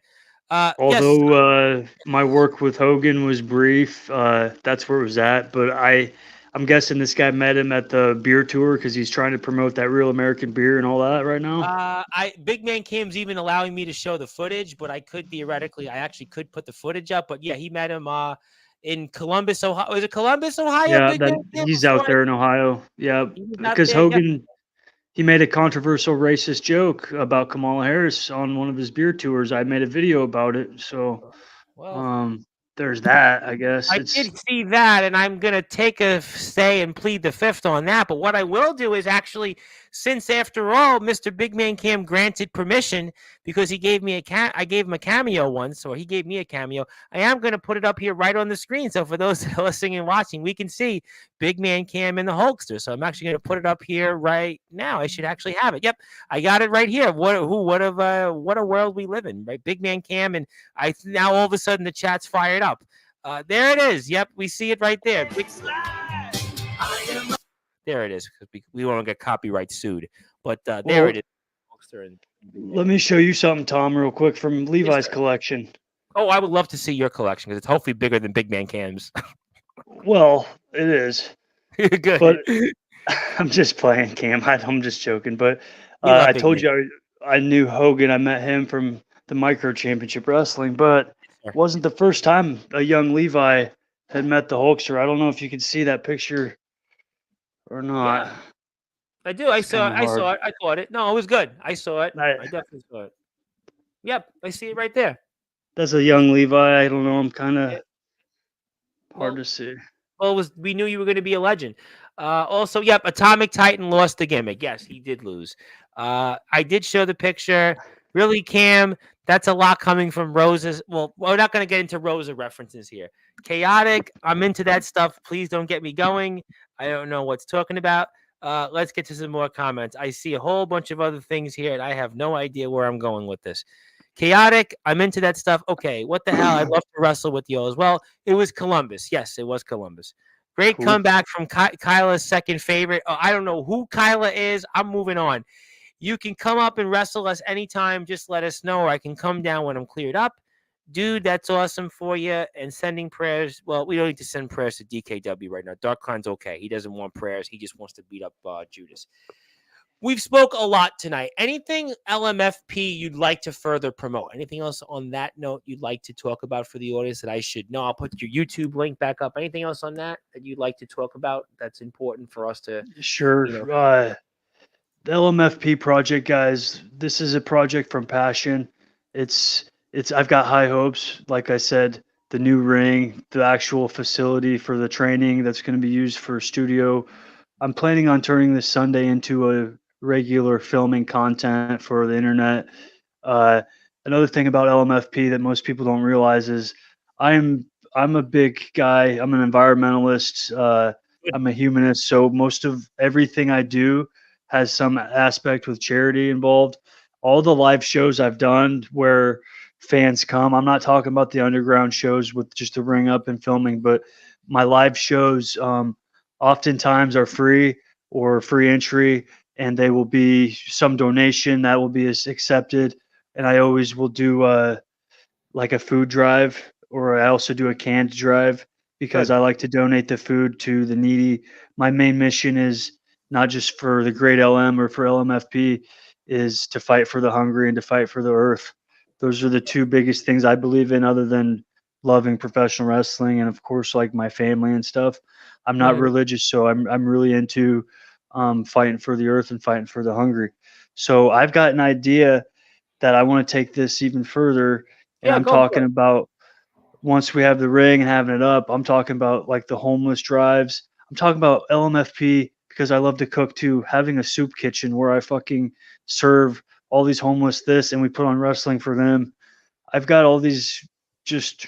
Although my work with Hogan was brief, that's where it was at. But I'm guessing this guy met him at the beer tour because he's trying to promote that real American beer and all that right now. Big Man Cam's even allowing me to show the footage, but I actually could put the footage up. But yeah, he met him in Columbus, Ohio. Was it Columbus, Ohio? Yeah, Big Man Cam he's out there in Ohio. Yeah, because Hogan, he made a controversial racist joke about Kamala Harris on one of his beer tours. I made a video about it. So, there's that, I guess. I did see that, and I'm going to take a stay and plead the fifth on that. But what I will do is actually, since after all, Mr. Big Man Cam granted permission because he gave me I gave him a cameo once, or he gave me a cameo. I am going to put it up here right on the screen. So for those that are listening and watching, we can see Big Man Cam and the Hulkster. So I'm actually going to put it up here right now. I should actually have it. Yep, I got it right here. What a world we live in, right? Big Man Cam, and now all of a sudden the chat's fired up. There it is. Yep, we see it right there. There it is. We won't get copyright sued, but there it is. Let me show you something, Tom, real quick from Levi's collection. Oh, I would love to see your collection because it's hopefully bigger than Big Man Cam's. Well, it is. Good. But I'm just playing, Cam. I'm just joking. But I told you I knew Hogan. I met him from the Micro Championship Wrestling, but it wasn't the first time a young Levi had met the Hulkster. I don't know if you can see that picture or not. Yeah. I do. I saw it. I caught it. No, it was good. I saw it. I definitely saw it. Yep, I see it right there. That's a young Levi. I don't know. I'm kind of hard to see. Well, we knew you were going to be a legend. Also, yep, Atomic Titan lost the gimmick. Yes, he did lose. I did show the picture. Really, Cam, that's a lot coming from Rosa's. Well, we're not going to get into Rosa references here. Chaotic, I'm into that stuff. Please don't get me going. I don't know what's talking about. Let's get to some more comments. I see a whole bunch of other things here, and I have no idea where I'm going with this. Chaotic, I'm into that stuff. Okay, what the hell? I'd love to wrestle with you as well. It was Columbus. Yes, it was Columbus. Great comeback from Kyla's second favorite. Oh, I don't know who Kyla is. I'm moving on. You can come up and wrestle us anytime. Just let us know, or I can come down when I'm cleared up. Dude, that's awesome for you. And sending prayers. Well, we don't need to send prayers to DKW right now. Darkcon's okay. He doesn't want prayers. He just wants to beat up Judas. We've spoke a lot tonight. Anything LMFP you'd like to further promote? Anything else on that note you'd like to talk about for the audience that I should know? I'll put your YouTube link back up. Anything else on that you'd like to talk about that's important for us to? Sure. The LMFP project, guys, this is a project from passion. I've got high hopes. Like I said, the new ring, the actual facility for the training that's going to be used for studio I'm planning on turning this Sunday into a regular filming content for the internet. Uh, Another thing about LMFP that most people don't realize is I'm I'm a big guy. I'm an environmentalist. Good. I'm a humanist. So most of everything I do has some aspect with charity involved. All the live shows I've done where fans come, I'm not talking about the underground shows with just the ring up and filming, but my live shows oftentimes are free or free entry, and they will be some donation that will be accepted. And I always will do like a food drive, or I also do a canned drive because Good. I like to donate the food to the needy. My main mission is not just for the great LM or for LMFP, is to fight for the hungry and to fight for the earth. Those are the two biggest things I believe in, other than loving professional wrestling and of course like my family and stuff. I'm not Mhm. religious, so I'm really into fighting for the earth and fighting for the hungry. So I've got an idea that I want to take this even further. And Yeah, I'm go for talking it. about once we have the ring and having it up, I'm talking about like the homeless drives. I'm talking about LMFP because I love to cook too, having a soup kitchen where I fucking serve all these homeless this and we put on wrestling for them. I've got all these just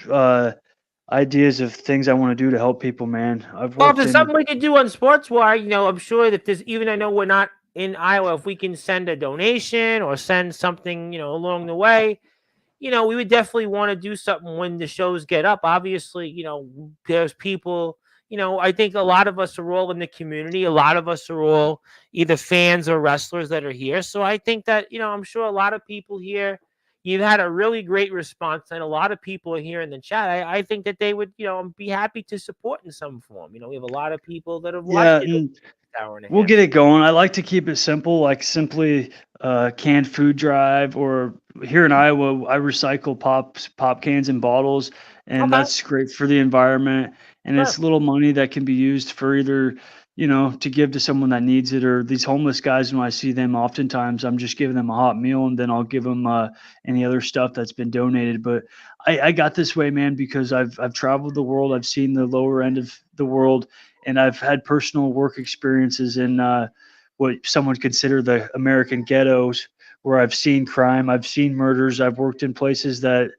ideas of things I want to do to help people, man. I've Well, if worked there's in something we could do on Sportswire, I'm sure that there's even I know we're not in Iowa, if we can send a donation or send something, along the way, we would definitely want to do something when the shows get up. Obviously, there's people, I think a lot of us are all in the community. A lot of us are all either fans or wrestlers that are here. So I think that, I'm sure a lot of people here, you've had a really great response, and a lot of people are here in the chat. I think that they would, be happy to support in some form. We have a lot of people that have watched yeah, it and an hour and a we'll half. get it going. I like to keep it simple, like simply canned food drive. Or here in Iowa, I recycle pop cans and bottles, and Okay, that's great for the environment. And sure. it's little money that can be used for either, to give to someone that needs it, or these homeless guys. When I see them, oftentimes I'm just giving them a hot meal, and then I'll give them any other stuff that's been donated. But I got this way, man, because I've traveled the world. I've seen the lower end of the world, and I've had personal work experiences in what some would consider the American ghettos, where I've seen crime, I've seen murders, I've worked in places that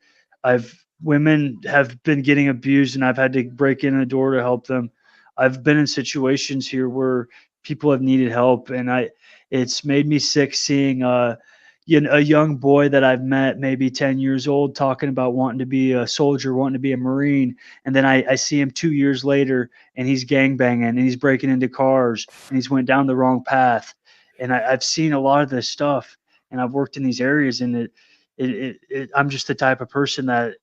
I've women have been getting abused, and I've had to break in a door to help them. I've been in situations here where people have needed help, and it's made me sick seeing a young boy that I've met, maybe 10 years old, talking about wanting to be a soldier, wanting to be a Marine. And then I see him 2 years later and he's gang banging and he's breaking into cars and he's went down the wrong path. And I've seen a lot of this stuff, and I've worked in these areas, and I'm just the type of person that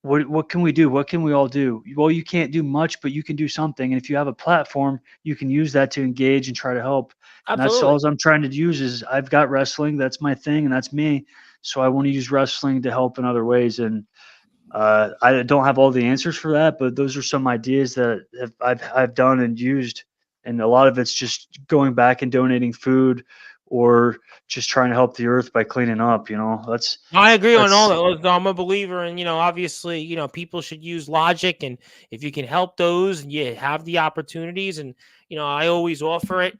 what can we do? What can we all do? Well, you can't do much, but you can do something. And if you have a platform, you can use that to engage and try to help. And that's Absolutely. all I'm trying to use is I've got wrestling. That's my thing, and that's me. So I want to use wrestling to help in other ways. And I don't have all the answers for that, but those are some ideas that I've done and used. And a lot of it's just going back and donating food, or just trying to help the earth by cleaning up. That's I agree on all that's that. I'm a believer in, obviously, people should use logic. And if you can help those and you have the opportunities, and, I always offer it,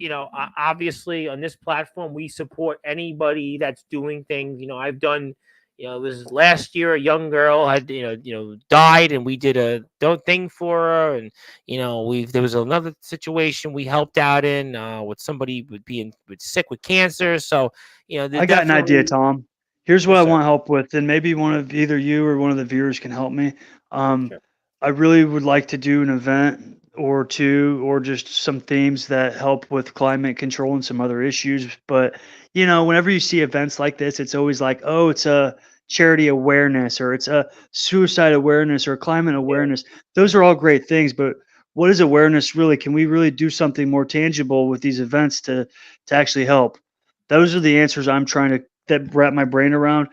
obviously on this platform, we support anybody that's doing things. I've done, this last year, a young girl had, died, and we did a thing for her. And, there was another situation we helped out in with somebody with sick with cancer. So, they're I got an idea, definitely, Tom. Here's what yes, I sir. want help with, and maybe one of either you or one of the viewers can help me. Um, Sure. I really would like to do an event or two, or just some themes that help with climate control and some other issues. But whenever you see events like this, it's always like, oh, it's a charity awareness, or it's a suicide awareness, or climate Yeah. awareness. Those are all great things, but what is awareness really? Can we really do something more tangible with these events to actually help? Those are the answers I'm trying to wrap my brain around.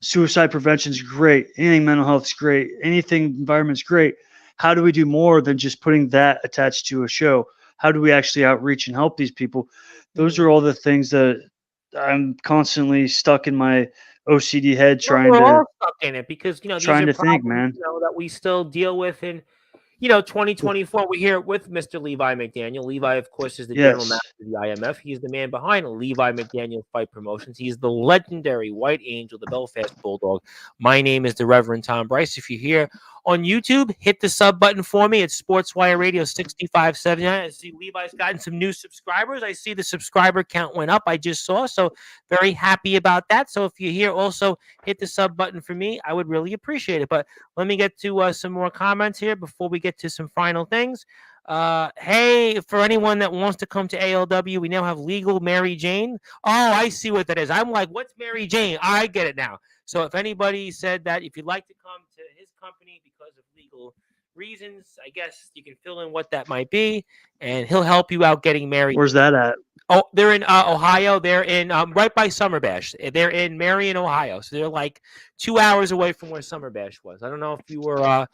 Suicide prevention is great. Anything mental health is great. Anything environment's great. How do we do more than just putting that attached to a show? How do we actually outreach and help these people? Those Mhm. are all the things that I'm constantly stuck in my OCD head Well, trying we're to all stuck in it because these trying are to think, problems man. that we still deal with, and 2024, we're here with Mr. Levi McDaniel. Levi, of course, is the general Yes. manager of the IMF. He's the man behind Levi McDaniel Fight Promotions. He's the legendary White Angel, the Belfast Bulldog. My name is the Reverend Tom Bryce. If you're here on YouTube, hit the sub button for me. It's Sportswire Radio 6579. I see Levi's gotten some new subscribers. I see the subscriber count went up. I just saw, so very happy about that. So if you're here, also hit the sub button for me. I would really appreciate it. But let me get to some more comments here before we get to some final things. Hey, for anyone that wants to come to ALW, we now have legal Mary Jane. Oh, I see what that is. I'm like, what's Mary Jane? I get it now. So if anybody said that, if you'd like to come to his company because of legal reasons, I guess you can fill in what that might be, and he'll help you out getting married. Where's that at? Oh, they're in Ohio. They're in right by Summer Bash. They're in Marion, Ohio. So they're like 2 hours away from where Summer Bash was. I don't know if you were, where.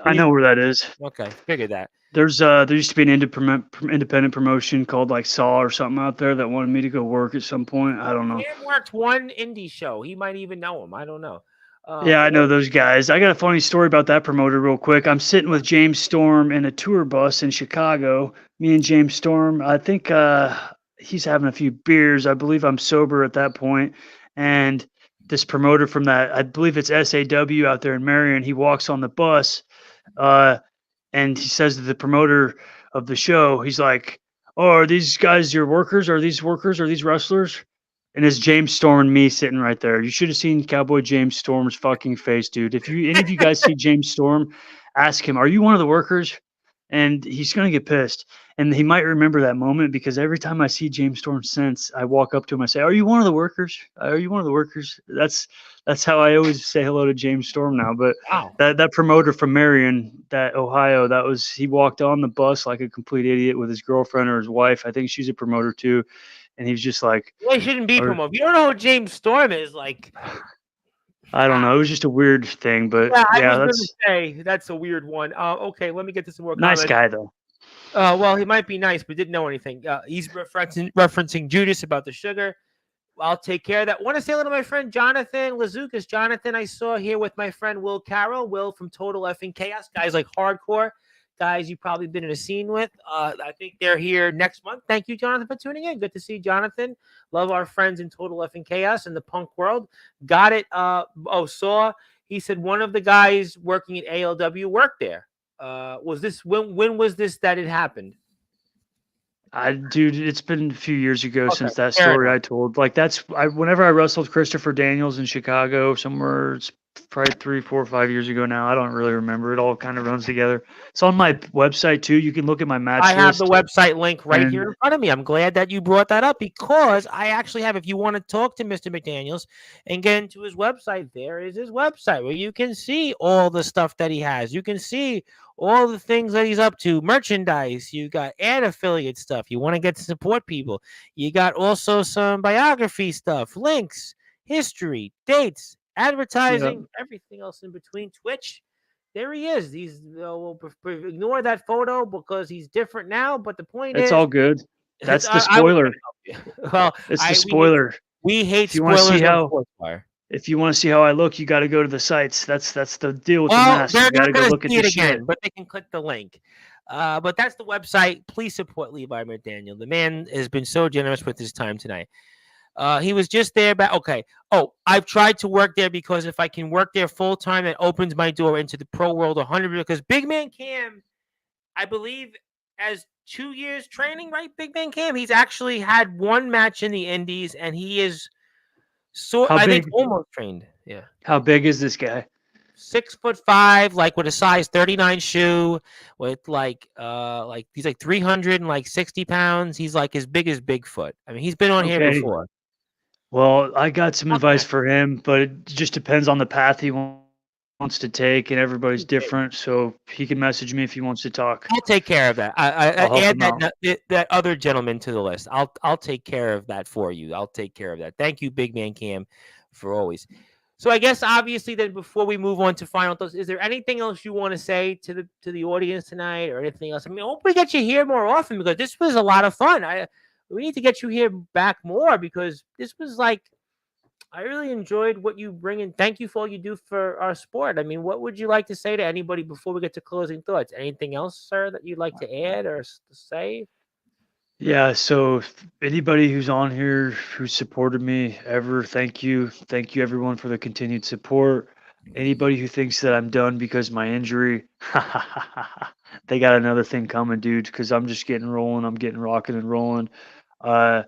I know where that is. Okay, figured that. There used to be an independent promotion called like Saw or something out there that wanted me to go work at some point. I don't know. Cam worked one indie show. He might even know him. I don't know. Yeah, I know those guys. I got a funny story about that promoter real quick. I'm sitting with James Storm in a tour bus in Chicago. Me and James Storm, I think he's having a few beers. I believe I'm sober at that point. And this promoter from that, I believe it's SAW out there in Marion, he walks on the bus and he says to the promoter of the show, he's like, "Oh, are these guys your workers? Are these workers? Are these wrestlers?" And it's James Storm and me sitting right there. You should have seen Cowboy James Storm's fucking face, dude. If any of you guys see James Storm, ask him, "Are you one of the workers?" And he's gonna get pissed. And he might remember that moment because every time I see James Storm since, I walk up to him, I say, "Are you one of the workers? Are you one of the workers?" That's how I always say hello to James Storm now. But wow. that promoter from Marion, that Ohio, he walked on the bus like a complete idiot with his girlfriend or his wife. I think she's a promoter too. And he's just like, well, he shouldn't be promoted. You don't know who James Storm is, like. I don't know. It was just a weird thing, but I was going to say that's a weird one. Okay, let me get to some more comments. Nice guy though. Well, he might be nice, but didn't know anything. He's referencing Judas about the sugar. I'll take care of that. Want to say hello to my friend Jonathan Lazukas. Jonathan, I saw here with my friend Will Carroll. Will from Total Effing Chaos. Guys like hardcore. Guys you've probably been in a scene with. I think they're here next month. Thank you, Jonathan, for tuning in. Good to see Jonathan. Love our friends in Total Effing Chaos in the punk world. Got it. Saw. He said one of the guys working at ALW worked there. Was this when was this that it happened? Dude, it's been a few years ago since that story I told. Like whenever I wrestled Christopher Daniels in Chicago, somewhere it's probably 3, 4, 5 years ago now. I don't really remember. It all kind of runs together. It's on my website too. You can look at my match list. I have the website link right here in front of me. I'm glad that you brought that up because I actually have, if you want to talk to Mr. McDaniels and get into his website, there is his website where you can see all the stuff that he has. You can see all the things that he's up to, merchandise. You got ad affiliate stuff. You want to get to support people. You got also some biography stuff, links, history, dates, advertising, everything else in between. Twitch, there he is. We'll ignore that photo because he's different now. But the point is, it's all good. That's the spoiler. Well, it's the spoiler. We hate spoilers. If you want to see how I look, you got to go to the sites. That's the deal with the mask. They're you got to go look at see it again, shit. But they can click the link. But that's the website. Please support Levi McDaniel. The man has been so generous with his time tonight. He was just there. I've tried to work there because if I can work there full time, it opens my door into the pro world 100%. Because Big Man Cam, I believe, has 2 years training, right? Big Man Cam. He's actually had one match in the Indies, and he is I think almost trained. Yeah. How big is this guy? 6'5", like with a size 39 shoe, with like he's like 360 pounds. He's like as big as Bigfoot. I mean, he's been on here before. Well, I got some advice for him, but it just depends on the path he wants to take, and everybody's different. So he can message me if he wants to talk. I'll take care of that. I add that other gentleman to the list. I'll take care of that for you. I'll take care of that. Thank you, Big Man Cam, for always. So I guess obviously then before we move on to final thoughts, is there anything else you want to say to the audience tonight or anything else? I mean, I hope we get you here more often because this was a lot of fun. We need to get you here back more because this was like I really enjoyed what you bring in. Thank you for all you do for our sport. I mean, what would you like to say to anybody before we get to closing thoughts? Anything else, sir, that you'd like to add or to say? Yeah, so anybody who's on here who supported me ever, thank you. Thank you everyone for the continued support. Anybody who thinks that I'm done because of my injury, they got another thing coming, dude, because I'm just getting rolling. I'm getting rocking and rolling. Uh,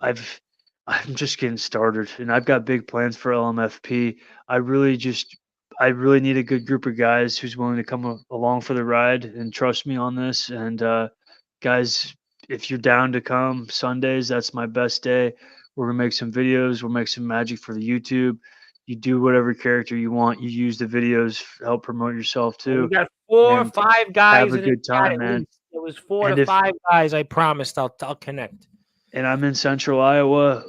I've I'm just getting started, and I've got big plans for LMFP. I really just I really need a good group of guys who's willing to come along for the ride and trust me on this. And guys, if you're down to come Sundays, that's my best day. We're gonna make some videos. We'll make some magic for the YouTube. You do whatever character you want. You use the videos, help promote yourself Well, we too, got 4 or and 5 have guys a in the good chat time, at man. least. It was 4 to And if 5 guys. I promised I'll connect. and I'm in central Iowa.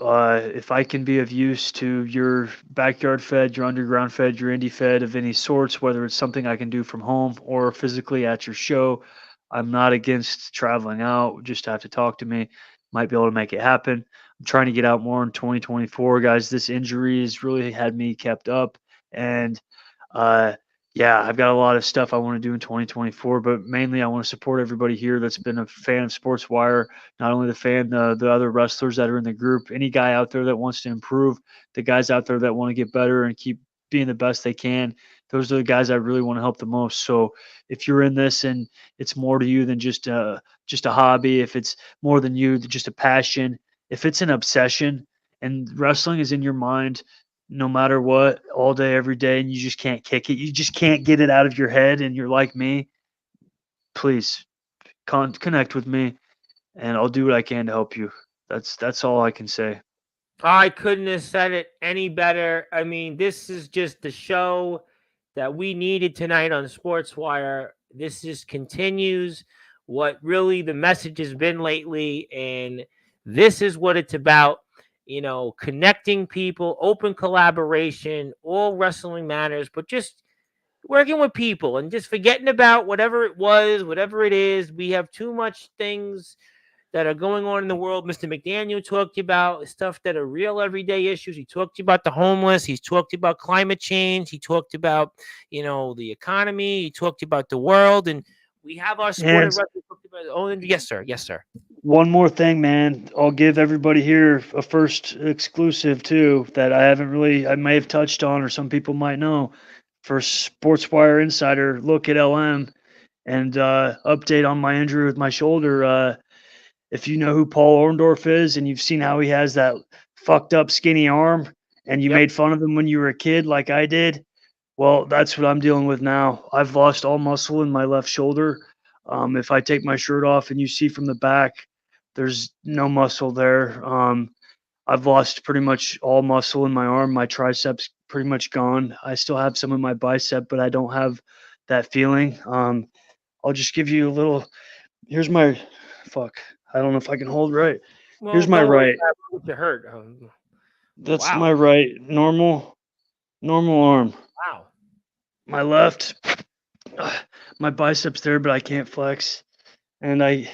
If I can be of use to your backyard fed, your underground fed, your indie fed of any sorts, whether it's something I can do from home or physically at your show, I'm not against traveling out. Just have to talk to me. Might be able to make it happen. I'm trying to get out more in 2024, guys. This injury has really had me kept up, and uh, yeah, I've got a lot of stuff I want to do in 2024, but mainly I want to support everybody here that's been a fan of Sportswire. Not only the fan, the other wrestlers that are in the group, any guy out there that wants to improve, the guys out there that want to get better and keep being the best they can. Those are the guys I really want to help the most. So if you're in this and it's more to you than just a hobby, if it's more than you than just a passion, if it's an obsession and wrestling is in your mind no matter what, all day, every day, and you just can't kick it, you just can't get it out of your head, and you're like me, please connect with me and I'll do what I can to help you. That's all I can say. I couldn't have said it any better. I mean, this is just the show that we needed tonight on Sportswire. This just continues what really the message has been lately, and this is what it's about. Connecting people, open collaboration, all wrestling matters, but just working with people and just forgetting about whatever it was, whatever it is. We have too much things that are going on in the world. Mr. McDaniel talked about stuff that are real everyday issues. He talked about the homeless. He's talked about climate change. He talked about, the economy. He talked about the world. And we have our sport And of wrestling. Oh, and yes, sir. Yes, sir. one more thing, man, I'll give everybody here a first exclusive too that I may have touched on or some people might know. For Sportswire Insider, look at LM and update on my injury with my shoulder. If you know who Paul Orndorff is and you've seen how he has that fucked up skinny arm and you Yep. made fun of him when you were a kid like I did, well, that's what I'm dealing with now. I've lost all muscle in my left shoulder. If I take my shirt off and you see from the back, there's no muscle there. I've lost pretty much all muscle in my arm. My triceps pretty much gone. I still have some in my bicep, but I don't have that feeling. I'll just give you a little. Here's my fuck. I don't know if I can hold right. Well, Here's my don't worry right. about it to hurt. That's Wow. my right. Normal arm. Wow. My left. My biceps there, but I can't flex. And I'm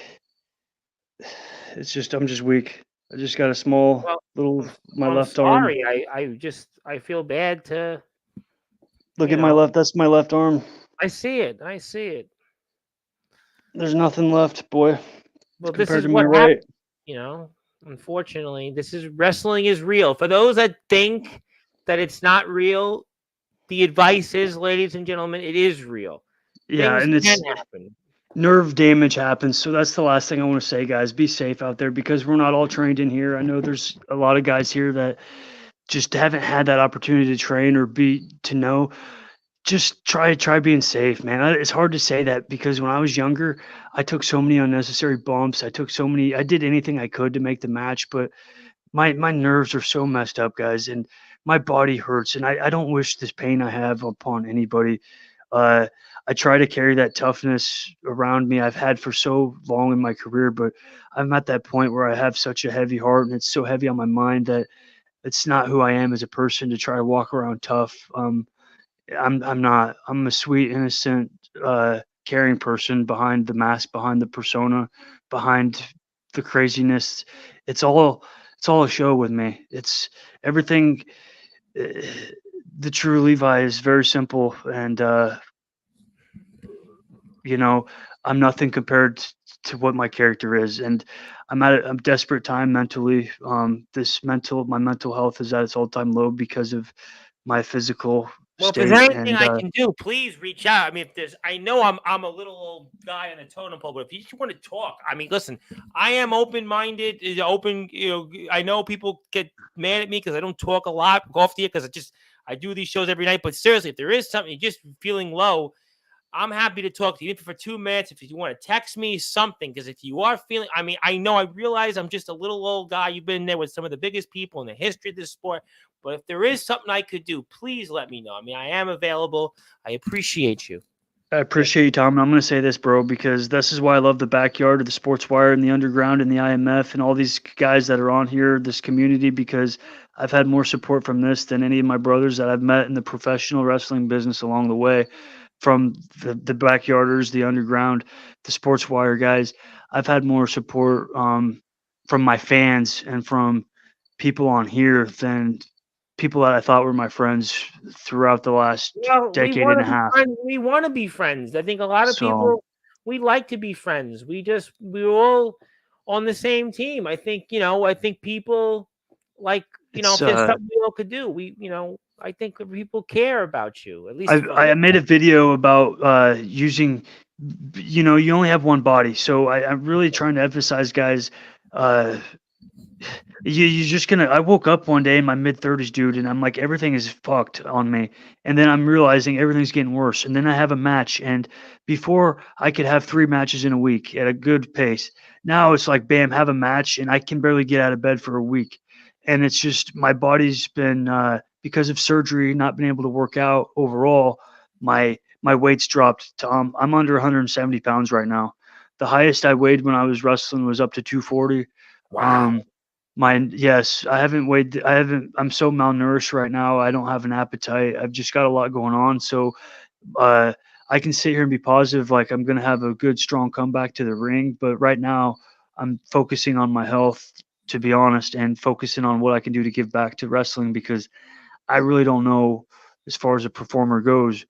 just weak. I just got a small Well, little my I'm left arm. sorry. I feel bad to, Look at my left. That's my left arm. I see it. I see it. There's nothing left, boy. Well, this Compared is to my what right. happened. Unfortunately, this is wrestling is real. For those that think that it's not real, the advice is, ladies and gentlemen, it is real. Yeah, Things and it's can happen. nerve damage happens. So that's the last thing I want to say, guys. Be safe out there because we're not all trained in here. I know there's a lot of guys here that just haven't had that opportunity to train or to know. Just try being safe, man. It's hard to say that because when I was younger, I took so many unnecessary bumps. I did anything I could to make the match, but my nerves are so messed up, guys, and my body hurts, and I don't wish this pain I have upon anybody. Uh, I try to carry that toughness around me I've had for so long in my career, but I'm at that point where I have such a heavy heart and it's so heavy on my mind that it's not who I am as a person to try to walk around tough. I'm not. I'm a sweet, innocent, caring person behind the mask, behind the persona, behind the craziness. It's all it's all a show with me. It's everything. uh, The true Levi is very simple, and you know, I'm nothing compared to what my character is, and I'm at a desperate time mentally. My mental health is at its all-time low because of my physical Well, if there's state, anything and I can do, please reach out. I mean, if there's, I know I'm a little old guy on the totem pole, but if you just want to talk, I mean, listen, I am open-minded, open. I know people get mad at me because I don't talk a lot, go off the air because I do these shows every night. But seriously, if there is something you're just feeling low, I'm happy to talk to you for 2 minutes. If you want to text me something, because if you are feeling, I mean, I realize I'm just a little old guy. You've been there with some of the biggest people in the history of this sport. But if there is something I could do, please let me know. I mean, I am available. I appreciate you. I appreciate you, Tom. And I'm going to say this, bro, because this is why I love the backyard of the Sportswire and the Underground and the IMF and all these guys that are on here, this community, because I've had more support from this than any of my brothers that I've met in the professional wrestling business along the way. From the backyarders, the Underground, the Sportswire guys, I've had more support from my fans and from people on here than people that I thought were my friends throughout the last Well, we decade want and to a be half. friends. We want to be friends. I think a lot of So people, we like to be friends. We're all on the same team. I think, I think people like, it's if there's something we all could do, I think people care about you, at least from I this. made a video about using, you only have one body. So I'm really trying to emphasize, guys, uh, you're just gonna. I woke up one day in my mid-30s, dude, and I'm like, everything is fucked on me. And then I'm realizing everything's getting worse. And then I have a match, and before I could have 3 matches in a week at a good pace. Now it's like, bam, have a match, and I can barely get out of bed for a week. And it's just my body's been because of surgery, not being able to work out overall. My weight's dropped. I'm under 170 pounds right now. The highest I weighed when I was wrestling was up to 240. Wow. Yes, I'm so malnourished right now. I don't have an appetite. I've just got a lot going on. So, uh, I can sit here and be positive, like I'm going to have a good, strong comeback to the ring. But right now, I'm focusing on my health, to be honest, and focusing on what I can do to give back to wrestling because I really don't know as far as a performer goes.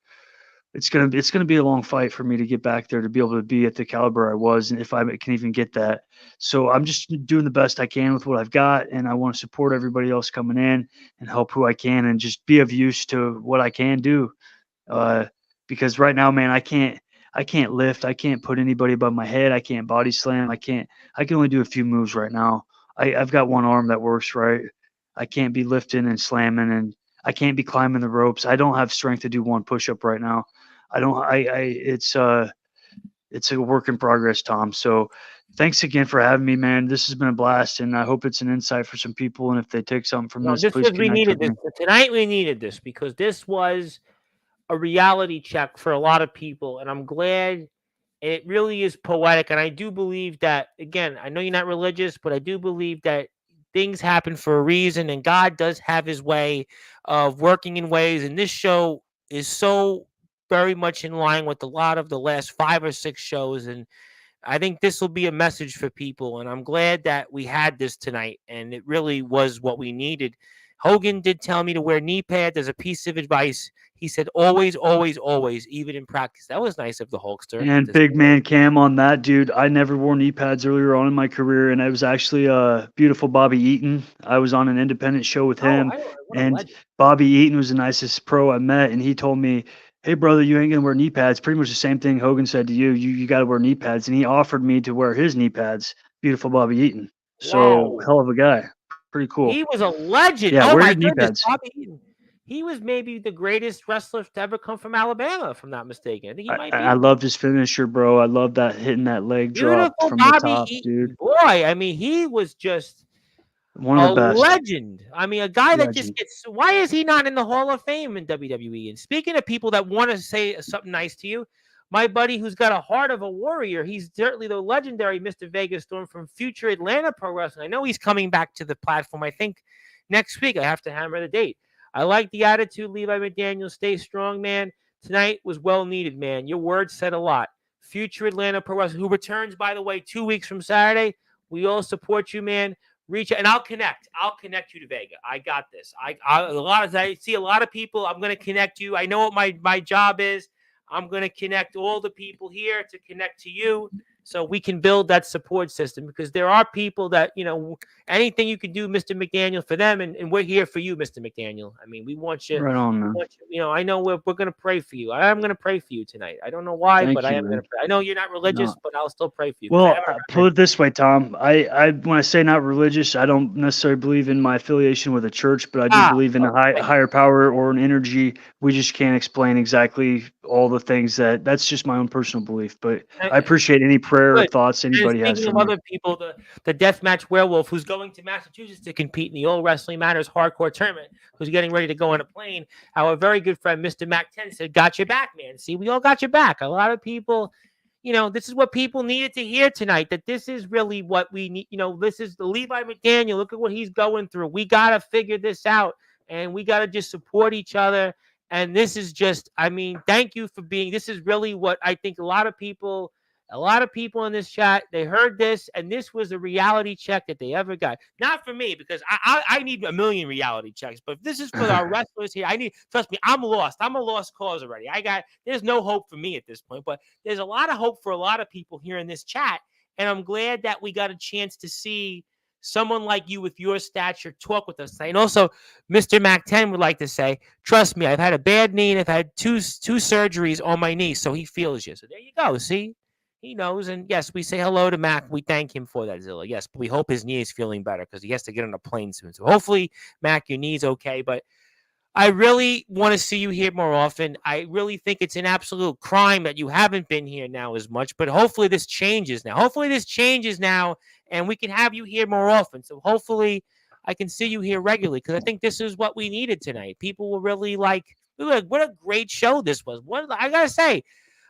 It's gonna be a long fight for me to get back there to be able to be at the caliber I was, and if I can even get that. So I'm just doing the best I can with what I've got, and I want to support everybody else coming in and help who I can, and just be of use to what I can do. Uh, because right now, man, I can't lift, I can't put anybody above my head, I can't body slam, I can only do a few moves right now. I've got one arm that works right. I can't be lifting and slamming, and I can't be climbing the ropes. I don't have strength to do one push up right now. I don't. It's a work in progress, Tom. So, thanks again for having me, man. This has been a blast, and I hope it's an insight for some people. And if they take something from No, this, this please was we connect needed with this me. tonight. We needed this because this was a reality check for a lot of people, and I'm glad. It really is poetic, and I do believe that. Again, I know you're not religious, but I do believe that things happen for a reason, and God does have His way of working in ways. And this show is so very much in line with a lot of the last 5 or 6 shows, and I think this will be a message for people, and I'm glad that we had this tonight, and it really was what we needed. Hogan did tell me to wear knee pads as a piece of advice. He said, always, always, always, even in practice. That was nice of the Hulkster And to say big that. man Cam on that, dude. I never wore knee pads earlier on in my career, and I was actually beautiful Bobby Eaton. I was on an independent show with Oh, him, what a and legend. Bobby Eaton was the nicest pro I met, and he told me, "Hey, brother, you ain't gonna wear knee pads." Pretty much the same thing Hogan said to you. You got to wear knee pads, and he offered me to wear his knee pads. Beautiful Bobby Eaton. So Whoa. hell of a guy. Pretty cool. He was a legend. Yeah, Oh, wear my your knee goodness. pads. Bobby Eaton. He was maybe the greatest wrestler to ever come from Alabama, if I'm not mistaken. I think he might be I the most. loved his finisher, bro. I love that hitting that leg drop Beautiful from the Bobby top, Eaton. dude. Boy, I mean, he was just One of a the best. legend. I mean, a guy that just Legend. gets. Why is he not in the Hall of Fame in WWE? And speaking of people that want to say something nice to you, my buddy who's got a heart of a warrior, he's certainly the legendary Mr. Vegas Storm from future Atlanta Pro Wrestling. I know he's coming back to the platform, I think, next week. I have to hammer the date. I like the attitude, Levi McDaniel. Stay strong, man. Tonight was well needed, man. Your words said a lot. Future Atlanta Pro Wrestling, who returns, by the way, 2 weeks from Saturday. We all support you, man. reach out, and I'll connect you to Vega. I got this. I see a lot of people. I'm going to connect you. I know what my job is. I'm going to connect all the people here to connect to you, so we can build that support system, because there are people that, anything you can do, Mr. McDaniel, for them, and we're here for you, Mr. McDaniel. I mean, we want you. Right on, man. I know we're going to pray for you. I'm going to pray for you tonight. I don't know why, Thank but I you, am going man. to pray. I know you're not religious, No. but I'll still pray for you. Well, put it this way, Tom. I when I say not religious, I don't necessarily believe in my affiliation with a church, but I do believe in a higher power or an energy. We just can't explain exactly all the things that's just my own personal belief. But I appreciate any prayer or thoughts anybody has speaking for of me. other people, the Deathmatch Werewolf, who's going to Massachusetts to compete in the All Wrestling Matters Hardcore Tournament, who's getting ready to go on a plane. Our very good friend, Mr. Mac 10, said, "Got your back, man." See, we all got your back. A lot of people, this is what people needed to hear tonight, that this is really what we need. This is the Levi McDaniel. Look at what he's going through. We got to figure this out, and we got to just support each other. And this is just, thank you for being, this is really what I think a lot of people in this chat, they heard this, and this was a reality check that they ever got. Not for me, because I need a million reality checks, but this is for our wrestlers here. Trust me, I'm lost. I'm a lost cause already. There's no hope for me at this point, but there's a lot of hope for a lot of people here in this chat, and I'm glad that we got a chance to see someone like you with your stature talk with us. And also, Mr. Mac 10 would like to say, trust me, I've had a bad knee, and I've had two surgeries on my knee, so he feels you. So there you go, see? He knows, and yes, we say hello to Mac. We thank him for that, Zilla. Yes, but we hope his knee is feeling better, because he has to get on a plane soon. So hopefully, Mac, your knee's okay. But I really want to see you here more often. I really think it's an absolute crime that you haven't been here now as much. But hopefully this changes now. And we can have you here more often. So hopefully I can see you here regularly, because I think this is what we needed tonight. People were really like, what a great show this was. I got to say,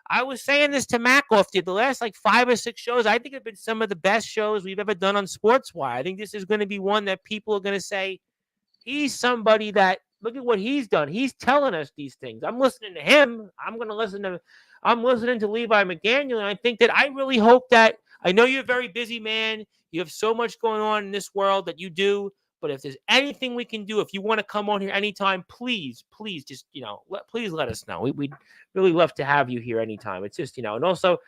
I was saying this to Mac off the last 5 or 6 shows. I think have been some of the best shows we've ever done on Sportswire. I think this is going to be one that people are going to say, he's somebody that, look at what he's done. He's telling us these things. I'm listening to him. I'm listening to Levi McDaniel. And I think that I really hope that, I know you're a very busy man. You have so much going on in this world that you do. But if there's anything we can do, if you want to come on here anytime, please just, please let us know. We'd really love to have you here anytime. It's just, and also,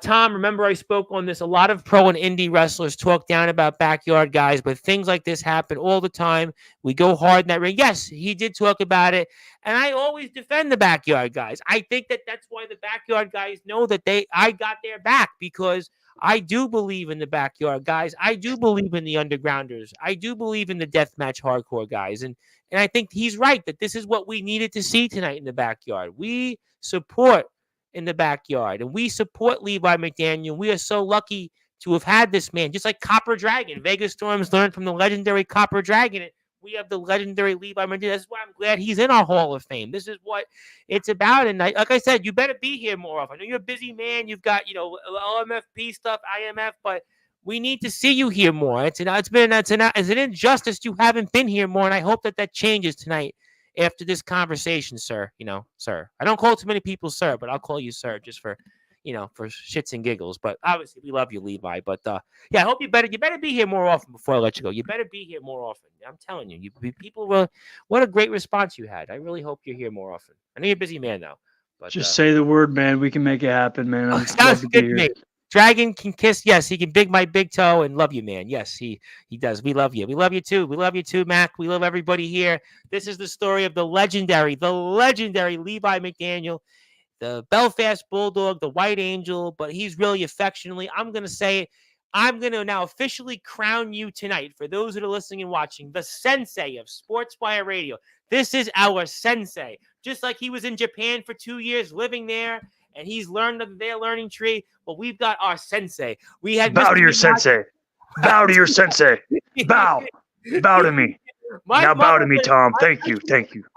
Tom, remember I spoke on this. A lot of pro and indie wrestlers talk down about backyard guys, but things like this happen all the time. We go hard in that ring. Yes, he did talk about it, and I always defend the backyard guys. I think that's why the backyard guys know that I got their back, because I do believe in the backyard guys. I do believe in the undergrounders. I do believe in the deathmatch hardcore guys, and I think he's right that this is what we needed to see tonight in the backyard. We support in the backyard, and we support Levi McDaniel. We are so lucky to have had this man, just like Copper Dragon. Vegas Storms learned from the legendary Copper Dragon. And we have the legendary Levi McDaniel. That's why I'm glad he's in our Hall of Fame. This is what it's about. And like I said, you better be here more often. I know you're a busy man. You've got, LMFP stuff, IMF, but we need to see you here more. It's an injustice you haven't been here more, and I hope that changes tonight after this conversation, sir. Sir. I don't call too many people sir, but I'll call you sir just for, for shits and giggles. But obviously we love you, Levi. But I hope you better be here more often before I let you go. You better be here more often. I'm telling you, people will. What a great response you had. I really hope you're here more often. I know you're a busy man though. But just say the word, man. We can make it happen, man. Sounds good to me. Dragon can kiss. Yes, he can big my big toe and love you, man. Yes, he does. We love you. We love you too. We love you too, Mac. We love everybody here. This is the story of the legendary Levi McDaniel, the Belfast Bulldog, the White Angel, but he's really affectionately, I'm going to say it, I'm going to now officially crown you tonight, for those that are listening and watching, the sensei of Sportswire Radio. This is our sensei. Just like he was in Japan for 2 years living there, and he's learned of their learning tree. Well, we've got our sensei. We had bow to your sensei. Bow to your sensei. Bow to me. Now bow to me, Tom. Thank you.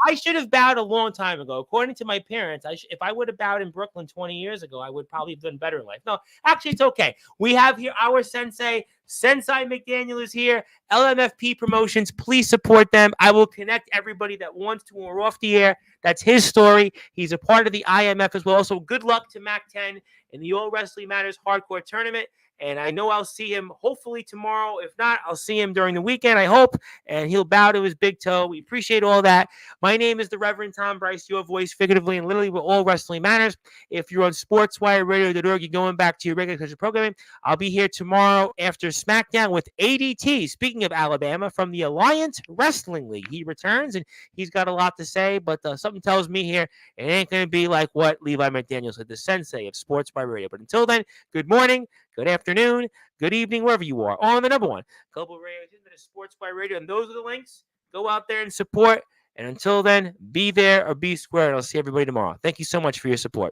I should have bowed a long time ago. According to my parents, if I would have bowed in Brooklyn 20 years ago, I would probably have done better in life. No, actually, it's okay. We have here our sensei. Sensei McDaniel is here. LMFP Promotions. Please support them. I will connect everybody that wants to when we're off the air. That's his story. He's a part of the IMF as well. So good luck to Mac 10 in the All Wrestling Matters Hardcore Tournament. And I know I'll see him hopefully tomorrow. If not, I'll see him during the weekend, I hope. And he'll bow to his big toe. We appreciate all that. My name is the Reverend Tom Bryce, your voice figuratively and literally with all wrestling matters. If you're on sportswireradio.org, you're going back to your regular scheduled programming. I'll be here tomorrow after SmackDown with ADT. Speaking of Alabama, from the Alliance Wrestling League. He returns, and he's got a lot to say, but something tells me here it ain't going to be like what Levi McDaniel said, the sensei of Sports by Radio. But until then, good morning, good afternoon, good evening, wherever you are, on the number one Global Radio, into the Sports by Radio. And those are the links. Go out there and support. And until then, be there or be square. And I'll see everybody tomorrow. Thank you so much for your support.